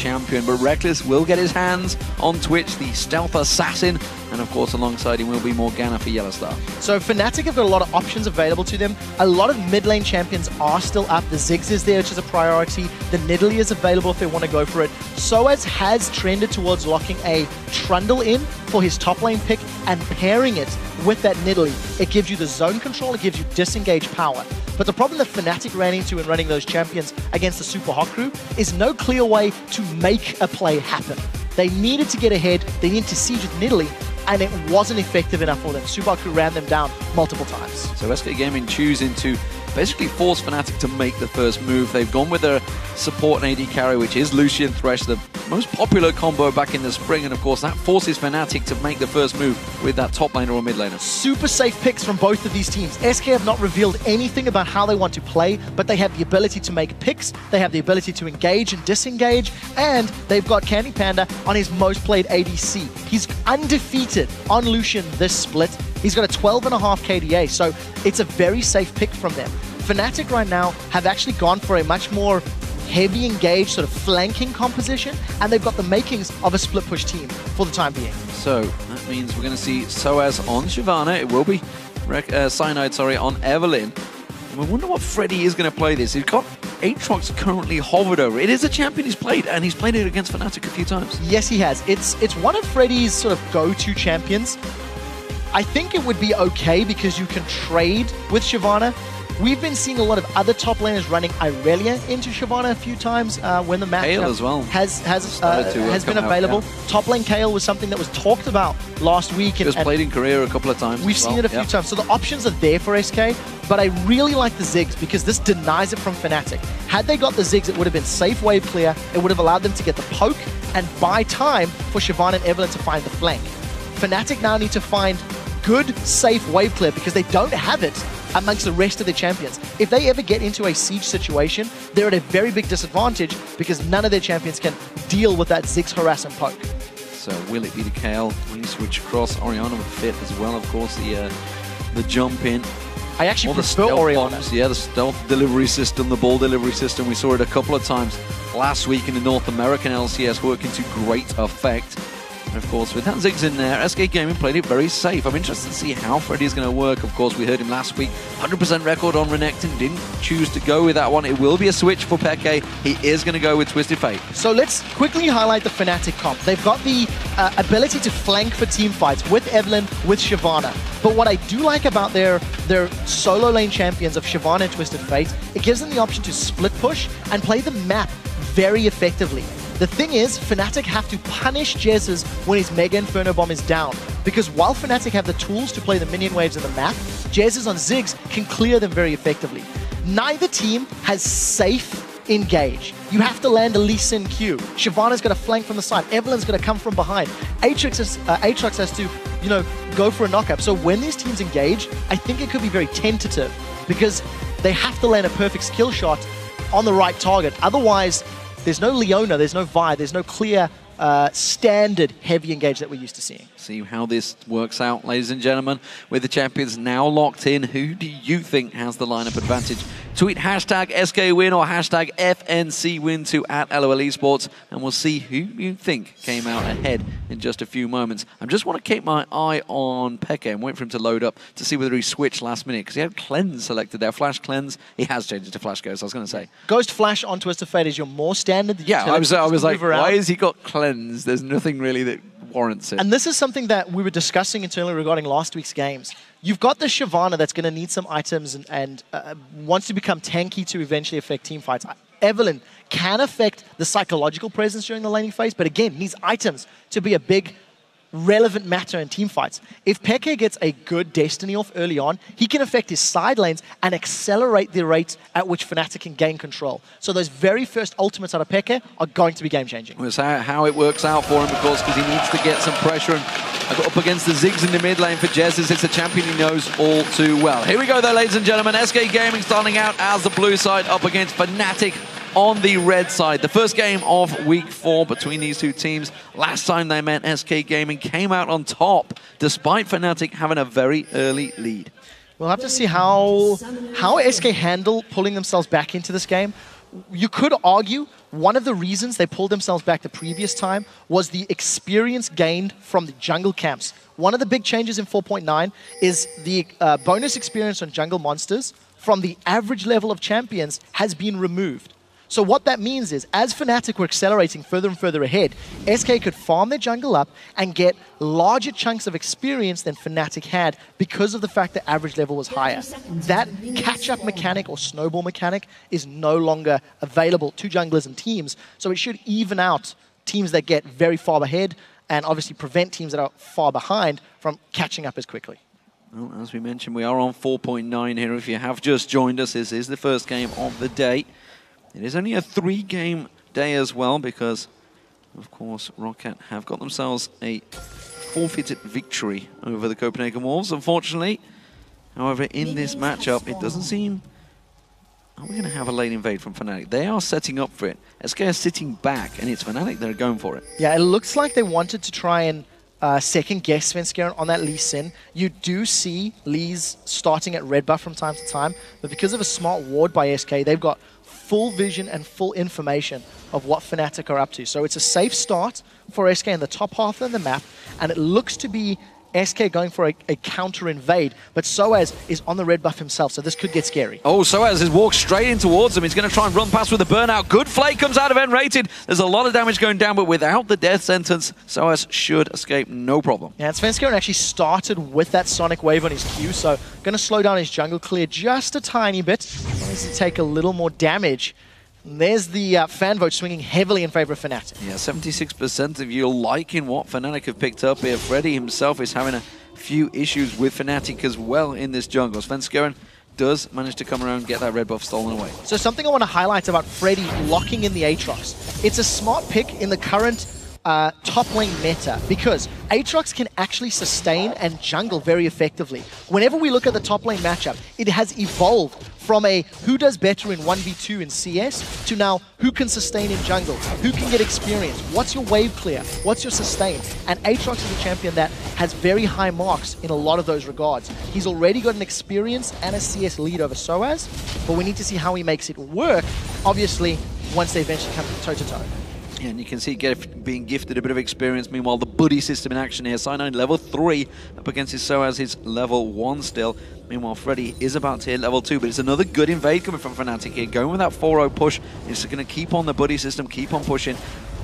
champion. But Reckless will get his hands on Twitch, the stealth assassin, and of course alongside him will be Morgana for Yellowstar. So Fnatic have got a lot of options available to them. A lot of mid lane champions are still up. The Ziggs is there, which is a priority. The Nidalee is available if they want to go for it. Soaz has trended towards locking a Trundle in for his top lane pick and pairing it with that Nidalee. It gives you the zone control, it gives you disengage power. But the problem that Fnatic ran into in running those champions against the Super Hot Crew is no clear way to make a play happen. They needed to get ahead, they needed to siege with Nidalee, and it wasn't effective enough for them. Super Hot Crew ran them down multiple times. So SK Gaming choosing to basically force Fnatic to make the first move. They've gone with their support and AD carry, which is Lucian Thresh, the most popular combo back in the spring, and of course that forces Fnatic to make the first move with that top laner or mid laner. Super safe picks from both of these teams. SK have not revealed anything about how they want to play, but they have the ability to make picks, they have the ability to engage and disengage, and they've got Candy Panda on his most played ADC. He's undefeated on Lucian this split. He's got a 12.5 KDA, so it's a very safe pick from them. Fnatic right now have actually gone for a much more heavy engaged sort of flanking composition, and they've got the makings of a split push team for the time being. So that means we're going to see Soaz on Shyvana. It will be Cyanide, on Evelynn. And we wonder what Freddy is going to play this. He's got Aatrox currently hovered over. It is a champion he's played, and he's played it against Fnatic a few times. Yes, he has. It's one of Freddy's sort of go-to champions. I think it would be okay because you can trade with Shyvana. We've been seeing a lot of other top laners running Irelia into Shyvana a few times when the matchup as well has been available. Out, yeah. Top lane Kayle was something that was talked about last week. It was played in Korea a couple of times. We've seen it a few times. So the options are there for SK, but I really like the Ziggs because this denies it from Fnatic. Had they got the Ziggs, it would have been safe wave clear. It would have allowed them to get the poke and buy time for Shyvana and Evelynn to find the flank. Fnatic now need to find good, safe wave clear because they don't have it amongst the rest of their champions. If they ever get into a siege situation, they're at a very big disadvantage because none of their champions can deal with that Ziggs harass and poke. So will it be the Kayle? Will you switch across? Orianna with fit as well, of course, the jump in. I actually prefer Orianna. Yeah, the stealth delivery system, the ball delivery system. We saw it a couple of times last week in the North American LCS, working to great effect. And of course, with that Ziggs in there, SK Gaming played it very safe. I'm interested to see how Freddy is going to work. Of course, we heard him last week. 100% record on Renekton. Didn't choose to go with that one. It will be a switch for Peke. He is going to go with Twisted Fate. So let's quickly highlight the Fnatic comp. They've got the ability to flank for team fights with Evelynn, with Shyvana. But what I do like about their solo lane champions of Shyvana and Twisted Fate, it gives them the option to split push and play the map very effectively. The thing is, Fnatic have to punish Jezz when his Mega Inferno Bomb is down. Because while Fnatic have the tools to play the minion waves in the map, Jezz on Ziggs can clear them very effectively. Neither team has safe engage. You have to land a Lee Sin Q. Shyvana's got to flank from the side. Evelynn's got to come from behind. Aatrox has to, go for a knockup. So when these teams engage, I think it could be very tentative because they have to land a perfect skill shot on the right target. Otherwise, there's no Leona, there's no Vi, there's no clear standard heavy engage that we're used to seeing. See how this works out, ladies and gentlemen. With the champions now locked in, who do you think has the lineup advantage? Tweet hashtag SKWin or hashtag FNCWin to @LOL Esports, and we'll see who you think came out ahead in just a few moments. I just want to keep my eye on Peke and wait for him to load up to see whether he switched last minute, because he had Cleanse selected there. Flash Cleanse, he has changed it to Flash Ghost, I was going to say. Ghost Flash on Twisted Fate is your more standard. Yeah, I was like, why has he got Cleanse? There's nothing really that warrants it. And this is something that we were discussing internally regarding last week's games. You've got the Shyvana that's going to need some items and wants to become tanky to eventually affect team fights. Evelynn can affect the psychological presence during the laning phase, but again, needs items to be a big relevant matter in team fights. If Peke gets a good Destiny off early on, he can affect his side lanes and accelerate the rate at which Fnatic can gain control. So those very first ultimates out of Peke are going to be game-changing. That's how it works out for him, of course, because he needs to get some pressure and up against the Ziggs in the mid lane for Jezz. It's a champion he knows all too well. Here we go though, ladies and gentlemen. SK Gaming starting out as the blue side up against Fnatic on the red side. The first game of week 4 between these two teams. Last time they met, SK Gaming came out on top despite Fnatic having a very early lead. We'll have to see how SK handle pulling themselves back into this game. You could argue one of the reasons they pulled themselves back the previous time was the experience gained from the jungle camps. One of the big changes in 4.9 is the bonus experience on jungle monsters from the average level of champions has been removed. So what that means is, as Fnatic were accelerating further and further ahead, SK could farm their jungle up and get larger chunks of experience than Fnatic had because of the fact that average level was higher. That catch-up mechanic or snowball mechanic is no longer available to junglers and teams, so it should even out teams that get very far ahead and obviously prevent teams that are far behind from catching up as quickly. Well, as we mentioned, we are on 4.9 here. If you have just joined us, this is the first game of the day. It is only a 3-game day as well because, of course, Rocket have got themselves a forfeited victory over the Copenhagen Wolves, unfortunately. However, in this matchup, it doesn't seem... Are we going to have a lane invade from Fnatic? They are setting up for it. SK are sitting back, and it's Fnatic that are going for it. Yeah, it looks like they wanted to try and second-guess Svenskeren on that Lee Sin. You do see Lee's starting at red buff from time to time, but because of a smart ward by SK, they've got full vision and full information of what Fnatic are up to. So it's a safe start for SK in the top half of the map, and it looks to be SK going for a counter invade, but Soaz is on the red buff himself, so this could get scary. Oh, Soaz has walked straight in towards him. He's going to try and run past with a burnout. Good flake comes out of N-rated. There's a lot of damage going down, but without the death sentence, Soaz should escape no problem. Yeah, Svenskeren actually started with that Sonic Wave on his Q, so going to slow down his jungle clear just a tiny bit. Needs to take a little more damage. And there's the fan vote swinging heavily in favor of Fnatic. Yeah, 76% of you liking what Fnatic have picked up here. Freddy himself is having a few issues with Fnatic as well in this jungle. Svenskeren does manage to come around and get that red buff stolen away. So something I want to highlight about Freddy locking in the Aatrox. It's a smart pick in the current top lane meta because Aatrox can actually sustain and jungle very effectively. Whenever we look at the top lane matchup, it has evolved from a who does better in 1v2 in CS to now who can sustain in jungle, who can get experience, what's your wave clear, what's your sustain. And Aatrox is a champion that has very high marks in a lot of those regards. He's already got an experience and a CS lead over Soaz, but we need to see how he makes it work, obviously, once they eventually come toe-to-toe. Yeah, and you can see being gifted a bit of experience. Meanwhile, the buddy system in action here. Cyanide level 3 up against his Soaz, his level 1 still. Meanwhile, Freddy is about to hit level 2, but it's another good invade coming from Fnatic here. Going with that 4-0 push, it's going to keep on the buddy system, keep on pushing.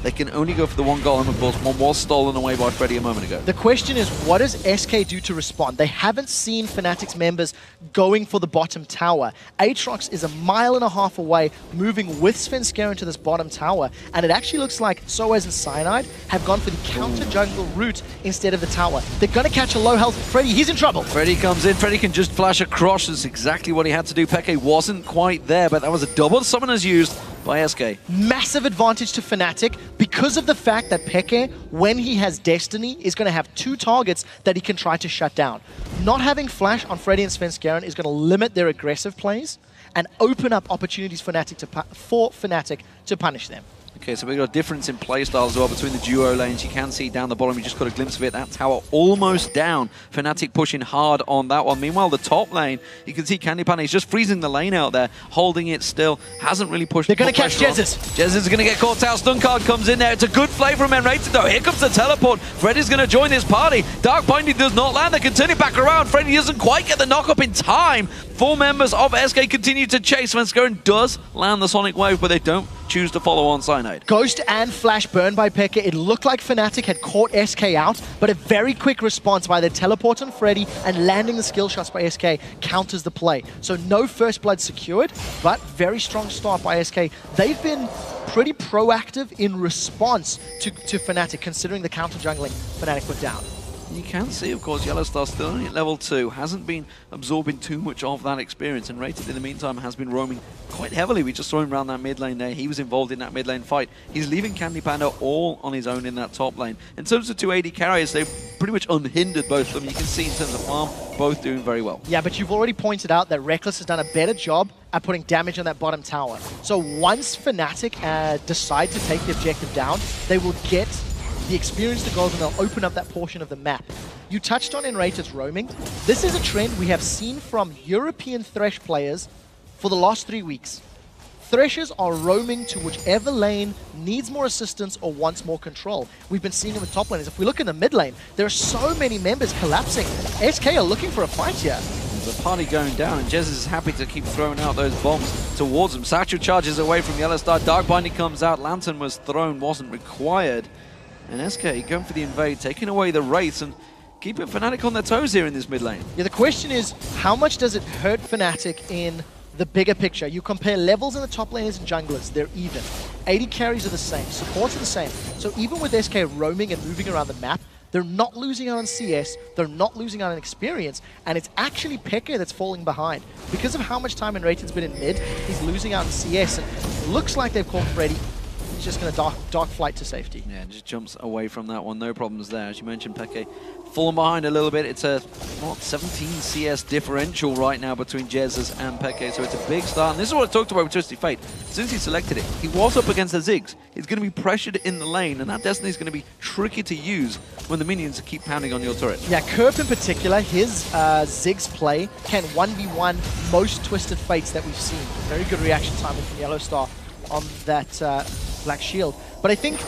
They can only go for the one golem, of course. One was stolen away by Freddy a moment ago. The question is, what does SK do to respond? They haven't seen Fnatic's members going for the bottom tower. Aatrox is 1.5 miles away, moving with Svenskeren to this bottom tower, and it actually looks like Soaz and Cyanide have gone for the counter jungle route instead of the tower. They're going to catch a low health Freddy. He's in trouble. Freddy comes in. Freddy can just flash across. That's exactly what he had to do. Peke wasn't quite there, but that was a double summoners used by SK. Massive advantage to Fnatic because of the fact that Peke, when he has Destiny, is going to have 2 targets that he can try to shut down. Not having Flash on Freddy and Svenskeren is going to limit their aggressive plays and open up opportunities for Fnatic to punish them. Okay, so we've got a difference in playstyle as well between the duo lanes. You can see down the bottom, you just got a glimpse of it. That tower almost down. Fnatic pushing hard on that one. Meanwhile, the top lane, you can see Candy Pan is just freezing the lane out there, holding it still. Hasn't really pushed. They're going to catch Jesus. Jesus is going to get caught out. Stun card comes in there. It's a good play from N-rated though. Here comes the teleport. Freddy's going to join this party. Dark Binding does not land. They can turn it back around. Freddy doesn't quite get the knock up in time. 4 members of SK continue to chase. Svenskeren does land the Sonic Wave, but they don't choose to follow on Cyanide. Ghost and Flash burned by Peke. It looked like Fnatic had caught SK out, but a very quick response by the teleport on Freddy and landing the skill shots by SK counters the play. So no first blood secured, but very strong start by SK. They've been pretty proactive in response to Fnatic, considering the counter jungling Fnatic put down. You can see, of course, Yellowstar still only at level 2, hasn't been absorbing too much of that experience, and Rated in the meantime has been roaming quite heavily. We just saw him around that mid lane there. He was involved in that mid lane fight. He's leaving Candy Panda all on his own in that top lane. In terms of 280 carriers, they've pretty much unhindered both of them. You can see in terms of farm, both doing very well. Yeah, but you've already pointed out that Reckless has done a better job at putting damage on that bottom tower. So once Fnatic decide to take the objective down, they will get the experience, the gold, and they'll open up that portion of the map. You touched on N-Rated's roaming. This is a trend we have seen from European Thresh players for the last 3 weeks. Threshers are roaming to whichever lane needs more assistance or wants more control. We've been seeing them in top lanes. If we look in the mid lane, there are so many members collapsing. SK are looking for a fight here. The party going down, and Jez is happy to keep throwing out those bombs towards him. Satchel charges away from Yellowstar. Dark Binding comes out. Lantern was thrown, wasn't required. And SK going for the invade, taking away the Wraiths and keeping Fnatic on their toes here in this mid lane. Yeah, the question is, how much does it hurt Fnatic in the bigger picture? You compare levels in the top laners and junglers, they're even. 80 carries are the same, supports are the same. So even with SK roaming and moving around the map, they're not losing out on CS, they're not losing out on experience, and it's actually Peke that's falling behind. Because of how much time Enrated's been in mid, he's losing out on CS, and it looks like they've called Freddy. He's just going to dark flight to safety. Yeah, just jumps away from that one, no problems there. As you mentioned, Peke falling behind a little bit. It's a, what, 17 CS differential right now between Jez's and Peke, so it's a big start. And this is what I talked about with Twisted Fate. Since he selected it, he was up against the Ziggs. He's going to be pressured in the lane, and that Destiny is going to be tricky to use when the minions keep pounding on your turret. Yeah, Kerp in particular, his Ziggs play can 1v1 most Twisted Fates that we've seen. Very good reaction time from Yellowstar on that Black Shield. But I think,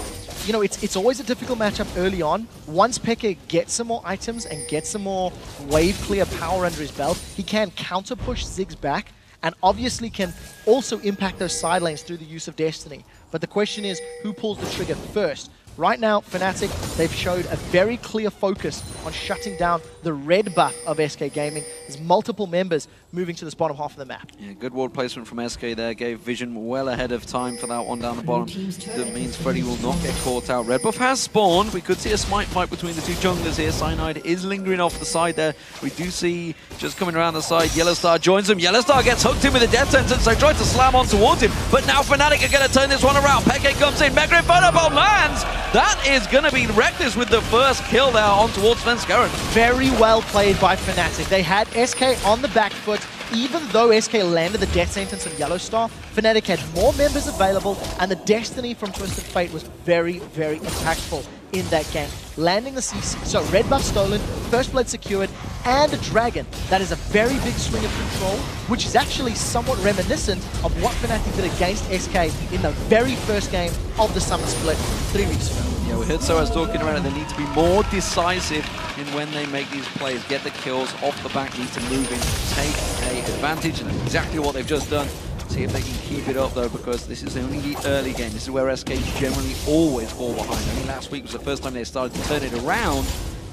you know, it's always a difficult matchup early on. Once Peke gets some more items and gets some more wave clear power under his belt, he can counter push Ziggs back and obviously can also impact those side lanes through the use of Destiny. But the question is, who pulls the trigger first? Right now, Fnatic, they've showed a very clear focus on shutting down the red buff of SK Gaming. There's multiple members moving to this bottom half of the map. Yeah, good ward placement from SK there. Gave Vision well ahead of time for that one down the bottom. That means Freddy will not get caught out. Red buff has spawned. We could see a smite fight between the two junglers here. Cyanide is lingering off the side there. We do see just coming around the side. Yellowstar joins him. Yellowstar gets hooked in with a death sentence. They try to slam on towards him. But now Fnatic are going to turn this one around. Peke comes in. Mega Inferno Bomb lands. That is going to be Reckless with the first kill there on towards Svenskeren. Very well played by Fnatic. They had SK on the back foot. Even though SK landed the death sentence on Yellowstar, Fnatic had more members available, and the Destiny from Twisted Fate was very, very impactful in that game. Landing the CC, so red buff stolen, first blood secured, and a dragon. That is a very big swing of control, which is actually somewhat reminiscent of what Fnatic did against SK in the very first game of the Summer Split 3 weeks ago. Yeah, we heard Soaz talking around it. They need to be more decisive in when they make these plays. Get the kills off the back, need to move in, take a advantage, and that's exactly what they've just done. See if they can keep it up though, because this is only the early game. This is where SK generally always fall behind. Only last week was the first time they started to turn it around.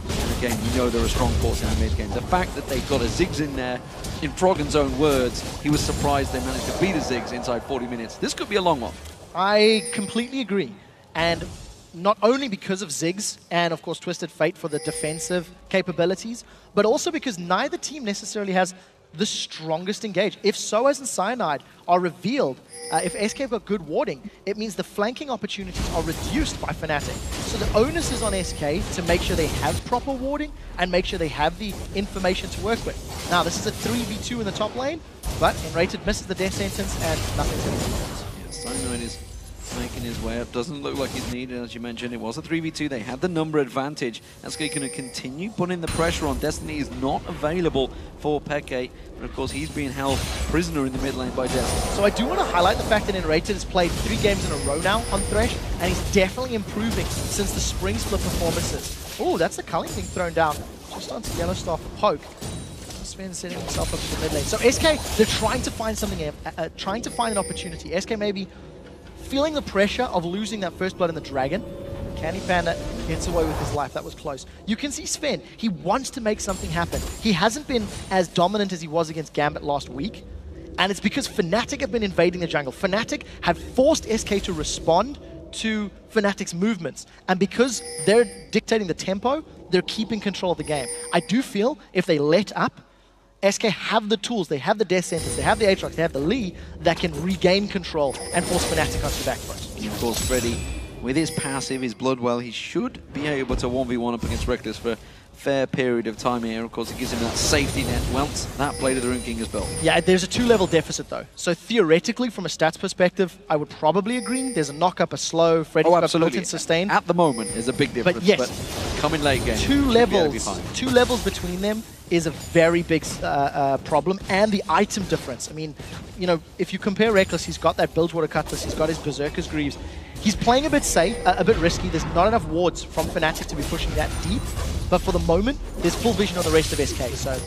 And again, you know they're a strong force in the mid game. The fact that they've got a Ziggs in there, in Froggen's own words, he was surprised they managed to beat a Ziggs inside 40 minutes. This could be a long one. I completely agree. And not only because of Ziggs and, of course, Twisted Fate for the defensive capabilities, but also because neither team necessarily has the strongest engage. If Soaz and Cyanide are revealed, if SK have got good warding, it means the flanking opportunities are reduced by Fnatic. So the onus is on SK to make sure they have proper warding and make sure they have the information to work with. Now, this is a 3v2 in the top lane, but Enrated misses the death sentence and nothing's going to happen. Yeah, Cyanide is making his way up. Doesn't look like he's needed, as you mentioned. It was a 3v2. They had the number advantage. SK going to continue putting the pressure on. Destiny is not available for Peke. And of course, he's being held prisoner in the mid lane by Destiny. So I do want to highlight the fact that Enrated has played 3 games in a row now on Thresh, and he's definitely improving since the spring split performances. Oh, that's the culling being thrown down just onto Yellowstar for poke. Sven setting himself up in the mid lane. So SK, they're trying to find something, trying to find an opportunity. SK maybe feeling the pressure of losing that first blood in the dragon. Candy Panda gets away with his life. That was close. You can see Sven, he wants to make something happen. He hasn't been as dominant as he was against Gambit last week, and it's because Fnatic have been invading the jungle. Fnatic have forced SK to respond to Fnatic's movements, and because they're dictating the tempo, they're keeping control of the game. I do feel if they let up, SK have the tools, they have the death sentence, they have the Aatrox, they have the Lee that can regain control and force Fnatic onto the back foot. Of course, Freddy, with his passive, his Bloodwell, he should be able to 1v1 up against Reckless for a fair period of time here. Of course, it gives him that safety net once that Blade of the Rune King is built. Yeah, there's a 2-level deficit though. So theoretically, from a stats perspective, I would probably agree. There's a knock-up, a slow, Freddy's got built-in sustain. At the moment, there's a big difference. But yes, coming late game. Two levels between them is a very big problem, and the item difference. I mean, you know, if you compare Reckless, he's got that Bilgewater Cutlass, he's got his Berserker's Greaves. He's playing a bit safe, a bit risky. There's not enough wards from Fnatic to be pushing that deep, but for the moment, there's full vision on the rest of SK, so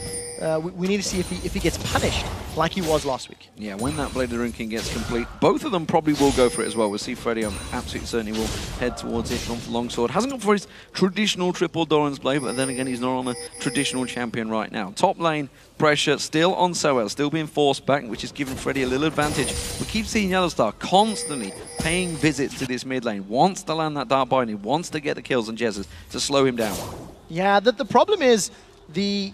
we need to see if he gets punished like he was last week. Yeah, when that Blade of the Rune King gets complete, both of them probably will go for it as well. We'll see Freddy, I'm absolutely certain he will head towards it, gone for Longsword. Hasn't gone for his traditional triple Doran's Blade, but then again, he's not on a traditional champion right now. Top lane, pressure still on Soel, still being forced back, which is giving Freddy a little advantage. We keep seeing Yellowstar constantly paying visits to this mid lane, wants to land that Dark Binding, wants to get the kills on Jezzas to slow him down. Yeah, the problem is the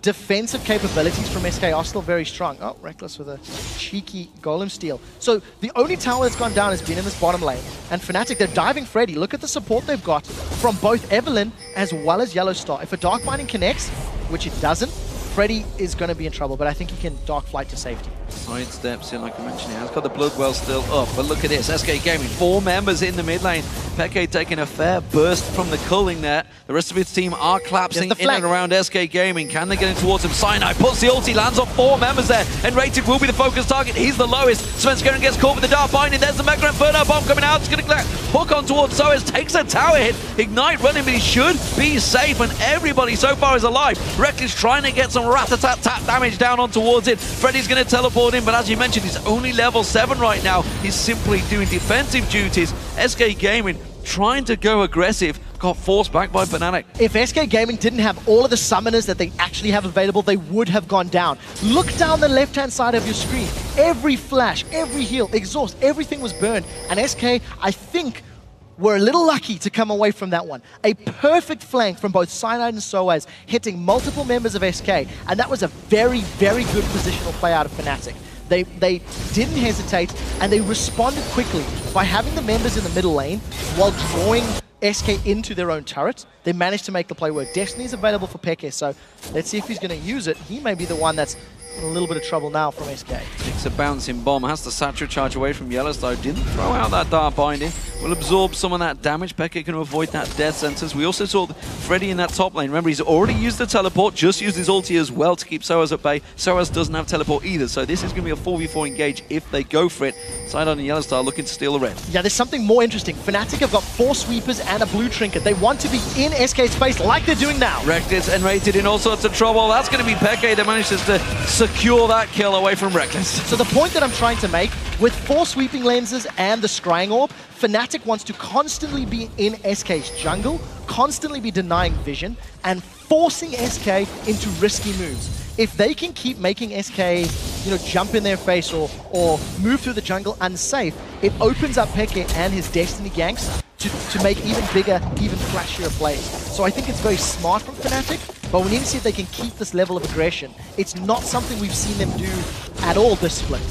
defensive capabilities from SK are still very strong. Oh, Reckless with a cheeky Golem steal. So the only tower that's gone down has been in this bottom lane. And Fnatic, they're diving Freddy. Look at the support they've got from both Evelynn as well as Yellowstar. If a Dark Binding connects, which it doesn't, Freddy is going to be in trouble, but I think he can Dark Flight to safety. Side steps in, like I mentioned, he has got the Bloodwell still up, but look at this, SK Gaming, 4 members in the mid lane. Peke taking a fair burst from the culling there. The rest of his team are collapsing in and around SK Gaming. Can they get in towards him? Cyanide puts the ulti, lands on 4 members there, and Rated will be the focus target. He's the lowest. Svenskeren gets caught with the Dark Binding. There's the Mega Inferno bomb coming out. It's going to hook on towards Soes, takes a tower hit. Ignite running, but he should be safe, and everybody so far is alive. Reckless trying to get some rat-a-tat-tat damage down on towards it. Freddy's going to teleport in, but as you mentioned, he's only level 7 right now. He's simply doing defensive duties. SK Gaming trying to go aggressive, got forced back by Fnatic. If SK Gaming didn't have all of the summoners that they actually have available, they would have gone down. Look down the left-hand side of your screen. Every flash, every heal, exhaust, everything was burned. And SK, I think, were a little lucky to come away from that one. A perfect flank from both Cyanide and Soaz, hitting multiple members of SK, and that was a very, very good positional play out of Fnatic. They didn't hesitate, and they responded quickly by having the members in the middle lane while drawing SK into their own turret. They managed to make the play work. Destiny's available for Peke, so let's see if he's going to use it. He may be the one that's in a little bit of trouble now from SK. Takes a bouncing bomb, has the Satchel charge away from Yellowstar, didn't throw out that Dark Binding, will absorb some of that damage. Peke can avoid that death sentence. We also saw Freddy in that top lane. Remember, he's already used the teleport, just used his ulti as well to keep Soaz at bay. Soaz doesn't have teleport either, so this is going to be a 4v4 engage if they go for it. Sidon and Yellowstar looking to steal the red. Yeah, there's something more interesting. Fnatic have got 4 sweepers and a blue trinket. They want to be in SK space like they're doing now. Reckless and Rated in all sorts of trouble. That's going to be Peke that manages to secure that kill away from Reckless. So the point that I'm trying to make, with 4 sweeping lenses and the Scrying Orb, Fnatic wants to constantly be in SK's jungle, constantly be denying vision, and forcing SK into risky moves. If they can keep making SK, you know, jump in their face or move through the jungle unsafe, it opens up Peke and his Destiny ganks to make even bigger, even flashier plays. So I think it's very smart from Fnatic, but we need to see if they can keep this level of aggression. It's not something we've seen them do at all this split.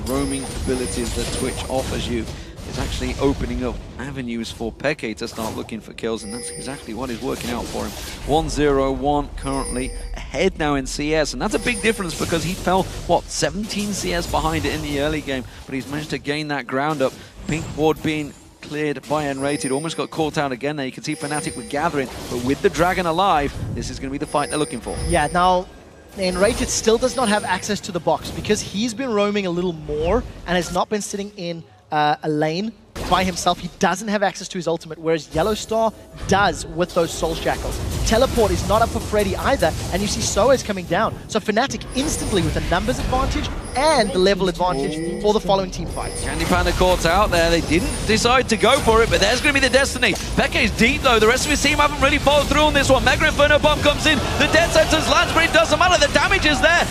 The roaming abilities that Twitch offers you is actually opening up avenues for Peke to start looking for kills, and that's exactly what is working out for him. 1-0-1 currently ahead now in CS, and that's a big difference because he fell, what, 17 CS behind it in the early game, but he's managed to gain that ground up. Pink ward being cleared by Unrated, almost got caught out again there. You can see Fnatic were gathering, but with the Dragon alive, this is going to be the fight they're looking for. Yeah, now Unrated still does not have access to the box because he's been roaming a little more and has not been sitting in a lane by himself. He doesn't have access to his ultimate, whereas Yellowstar does with those Soul Shackles. Teleport is not up for Freddy either, and you see Soaz coming down. So Fnatic instantly with a numbers advantage and the level advantage for the following team fights. Candy Panda caught out there. They didn't decide to go for it, but there's going to be the Destiny. Peke's deep though. The rest of his team haven't really followed through on this one. Mega Inferno Bomb comes in. The Death Sentence lands, but it doesn't matter. The damage is there.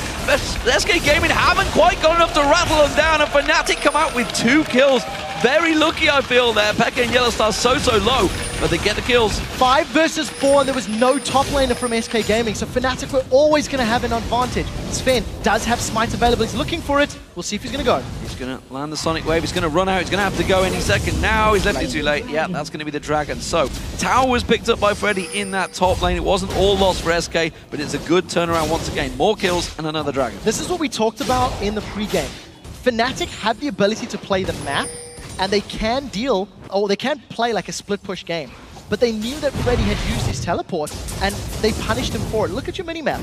SK Gaming haven't quite got enough to rattle them down, and Fnatic come out with 2 kills. Very lucky, I feel, there. Peke and Yellowstar so low, but they get the kills. 5 versus 4, and there was no top laner from SK Gaming, so Fnatic were always going to have an advantage. Sven does have Smite available. He's looking for it. We'll see if he's going to go. He's going to land the Sonic Wave. He's going to run out. He's going to have to go any second now. He's left it too late. Yeah, that's going to be the Dragon. So, Tower was picked up by Freddy in that top lane. It wasn't all lost for SK, but it's a good turnaround once again. More kills and another Dragon. This is what we talked about in the pre-game. Fnatic have the ability to play the map, and they can deal, or they can play like a split push game. but they knew that Freddy had used his teleport, and they punished him for it. Look at your minimap.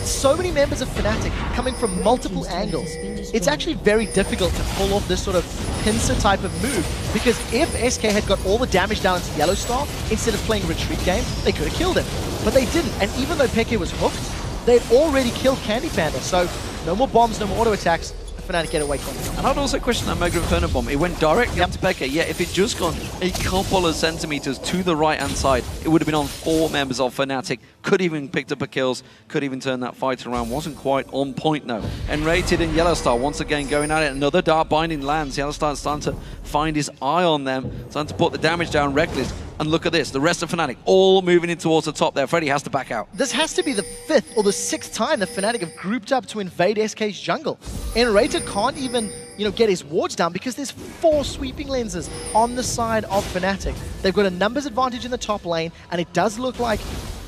So many members of Fnatic coming from multiple angles. It's actually very difficult to pull off this sort of pincer type of move, because if SK had got all the damage down into Yellow Star, instead of playing retreat game, they could have killed him. But they didn't, and even though Peke was hooked, they had already killed Candy Panda, so no more bombs, no more auto attacks. Fnatic get away from it. And I'd also question that Mega Inferno bomb. It went directly up to Peke. Yeah, if it just gone a couple of centimeters to the right-hand side, it would have been on 4 members of Fnatic. Could even picked up a kills, could even turn that fight around. Wasn't quite on point though. Enrated and Yellow Star once again going at it. Another Dark Binding lands. Yellow Star starting to find his eye on them, starting to put the damage down. Reckless. And look at this, the rest of Fnatic all moving in towards the top there. Freddy has to back out. This has to be the 5th or the 6th time that Fnatic have grouped up to invade SK's jungle. Enrated can't even, get his wards down because there's 4 sweeping lenses on the side of Fnatic. They've got a numbers advantage in the top lane, and it does look like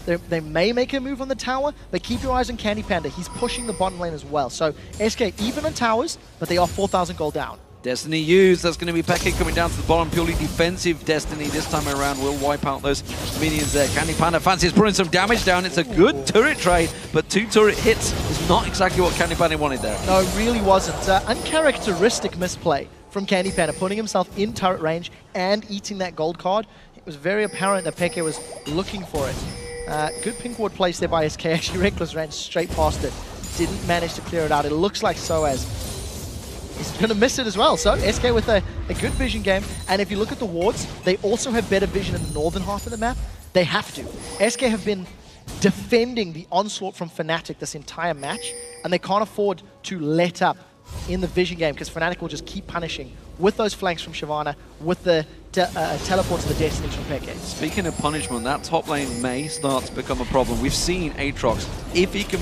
they may make a move on the tower, but keep your eyes on Candy Panda. He's pushing the bottom lane as well. So SK even on towers, but they are 4,000 gold down. Destiny used. That's going to be Peke coming down to the bottom. Purely defensive Destiny this time around. Will wipe out those minions there. Candy Panda fancies putting some damage down. It's a good turret trade, but 2 turret hits is not exactly what Candy Panda wanted there. No, it really wasn't. Uncharacteristic misplay from Candy Panda, putting himself in turret range and eating that gold card. It was very apparent that Peke was looking for it. Good pink ward place there by SK. Actually, Reckless ran straight past it. Didn't manage to clear it out. It looks like Soaz is going to miss it as well. So SK with a good vision game. And if you look at the wards, they also have better vision in the northern half of the map. They have to. SK have been defending the onslaught from Fnatic this entire match, and they can't afford to let up in the vision game, because Fnatic will just keep punishing with those flanks from Shyvana, with the teleport to the Destinies from Peke. Speaking of punishment, that top lane may start to become a problem. We've seen Aatrox, if he can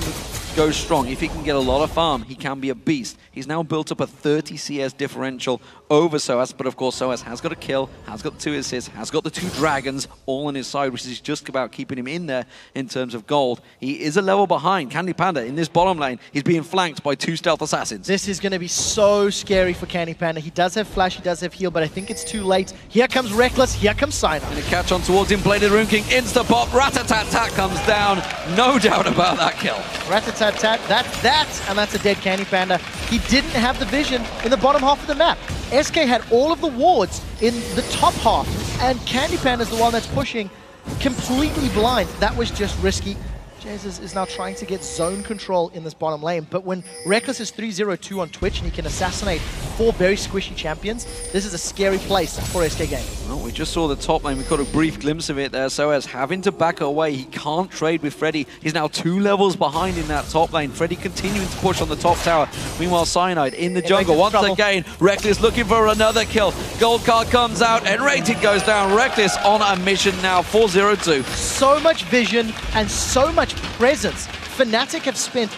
go strong, if he can get a lot of farm, he can be a beast. He's now built up a 30 CS differential over Soaz, but of course Soaz has got a kill, has got 2 assists, has got the 2 dragons all on his side, which is just about keeping him in there in terms of gold. He is a level behind. Candy Panda in this bottom lane, he's being flanked by 2 stealth assassins. This is going to be so scary for Candy Panda. He does have flash, he does have heal, but I think it's too late. Here comes Reckless, here comes Sinai. And a catch on towards him, Bladed Rune King, insta-pop, rat-a-tat-tat comes down. No doubt about that kill. Rat-a-tat-tat, and that's a dead Candy Panda. He didn't have the vision in the bottom half of the map. SK had all of the wards in the top half, and Candy Panda is the one that's pushing completely blind. That was just risky. Jez is now trying to get zone control in this bottom lane, but when Reckless is 3-0-2 on Twitch and he can assassinate 4 very squishy champions, this is a scary place for SK game. Well, we just saw the top lane. We got a brief glimpse of it there. Soaz having to back away. He can't trade with Freddy. He's now 2 levels behind in that top lane. Freddy continuing to push on the top tower. Meanwhile, Cyanide in the jungle. Once again, Reckless looking for another kill. Gold card comes out and Rated goes down. Reckless on a mission now, 4-0-2. So much vision and so much presence. Fnatic have spent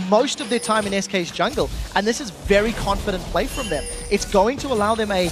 most of their time in SK's jungle, and this is very confident play from them. It's going to allow them a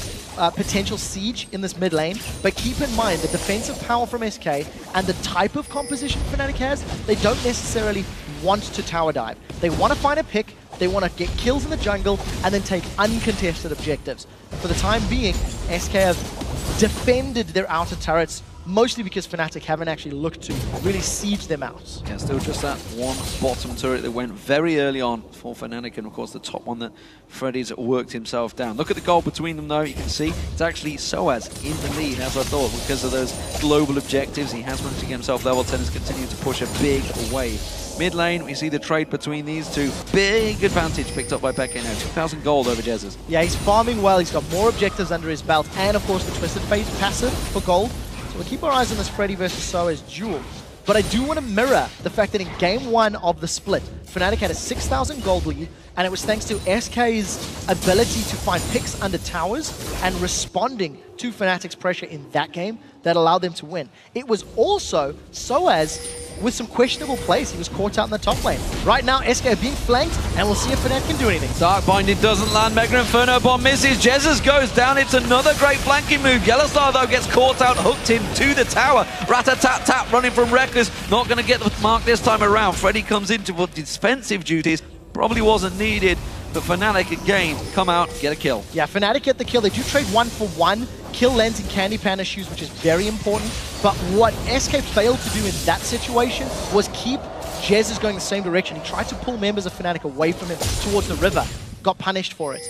potential siege in this mid lane, but keep in mind the defensive power from SK and the type of composition Fnatic has, they don't necessarily want to tower dive. They want to find a pick, they want to get kills in the jungle, and then take uncontested objectives. For the time being, SK have defended their outer turrets, mostly because Fnatic haven't actually looked to really siege them out. Yeah, still just that one bottom turret that went very early on for Fnatic, and of course the top one that Freddy's worked himself down. Look at the goal between them though, you can see it's actually Soaz in the lead, as I thought, because of those global objectives. He has managed to get himself level 10, has continued to push a big wave. Mid lane, we see the trade between these 2. Big advantage picked up by Peke now, 2,000 gold over Jez's. Yeah, he's farming well, he's got more objectives under his belt, and of course the Twisted Fate passive for gold. So we'll keep our eyes on this Freddy versus Soaz duel. But I do want to mirror the fact that in game 1 of the split, Fnatic had a 6,000 gold lead, and it was thanks to SK's ability to find picks under towers and responding to Fnatic's pressure in that game that allowed them to win. It was also Soaz with some questionable plays. He was caught out in the top lane. Right now, SK are being flanked, and we'll see if Fnatic can do anything. Dark Binding doesn't land. Mega Inferno bomb misses. Jesus goes down. It's another great flanking move. Yellow Star, though, gets caught out, hooked him to the tower. Rat-a-tat-tat running from Reckless. Not going to get the mark this time around. Freddy comes into defensive duties. Probably wasn't needed, but Fnatic again come out, get a kill. Yeah, Fnatic get the kill. They do trade 1-for-1 kill lands in Candy Panda shoes, which is very important. But what SK failed to do in that situation was keep Jez going the same direction. He tried to pull members of Fnatic away from him towards the river. Got punished for it.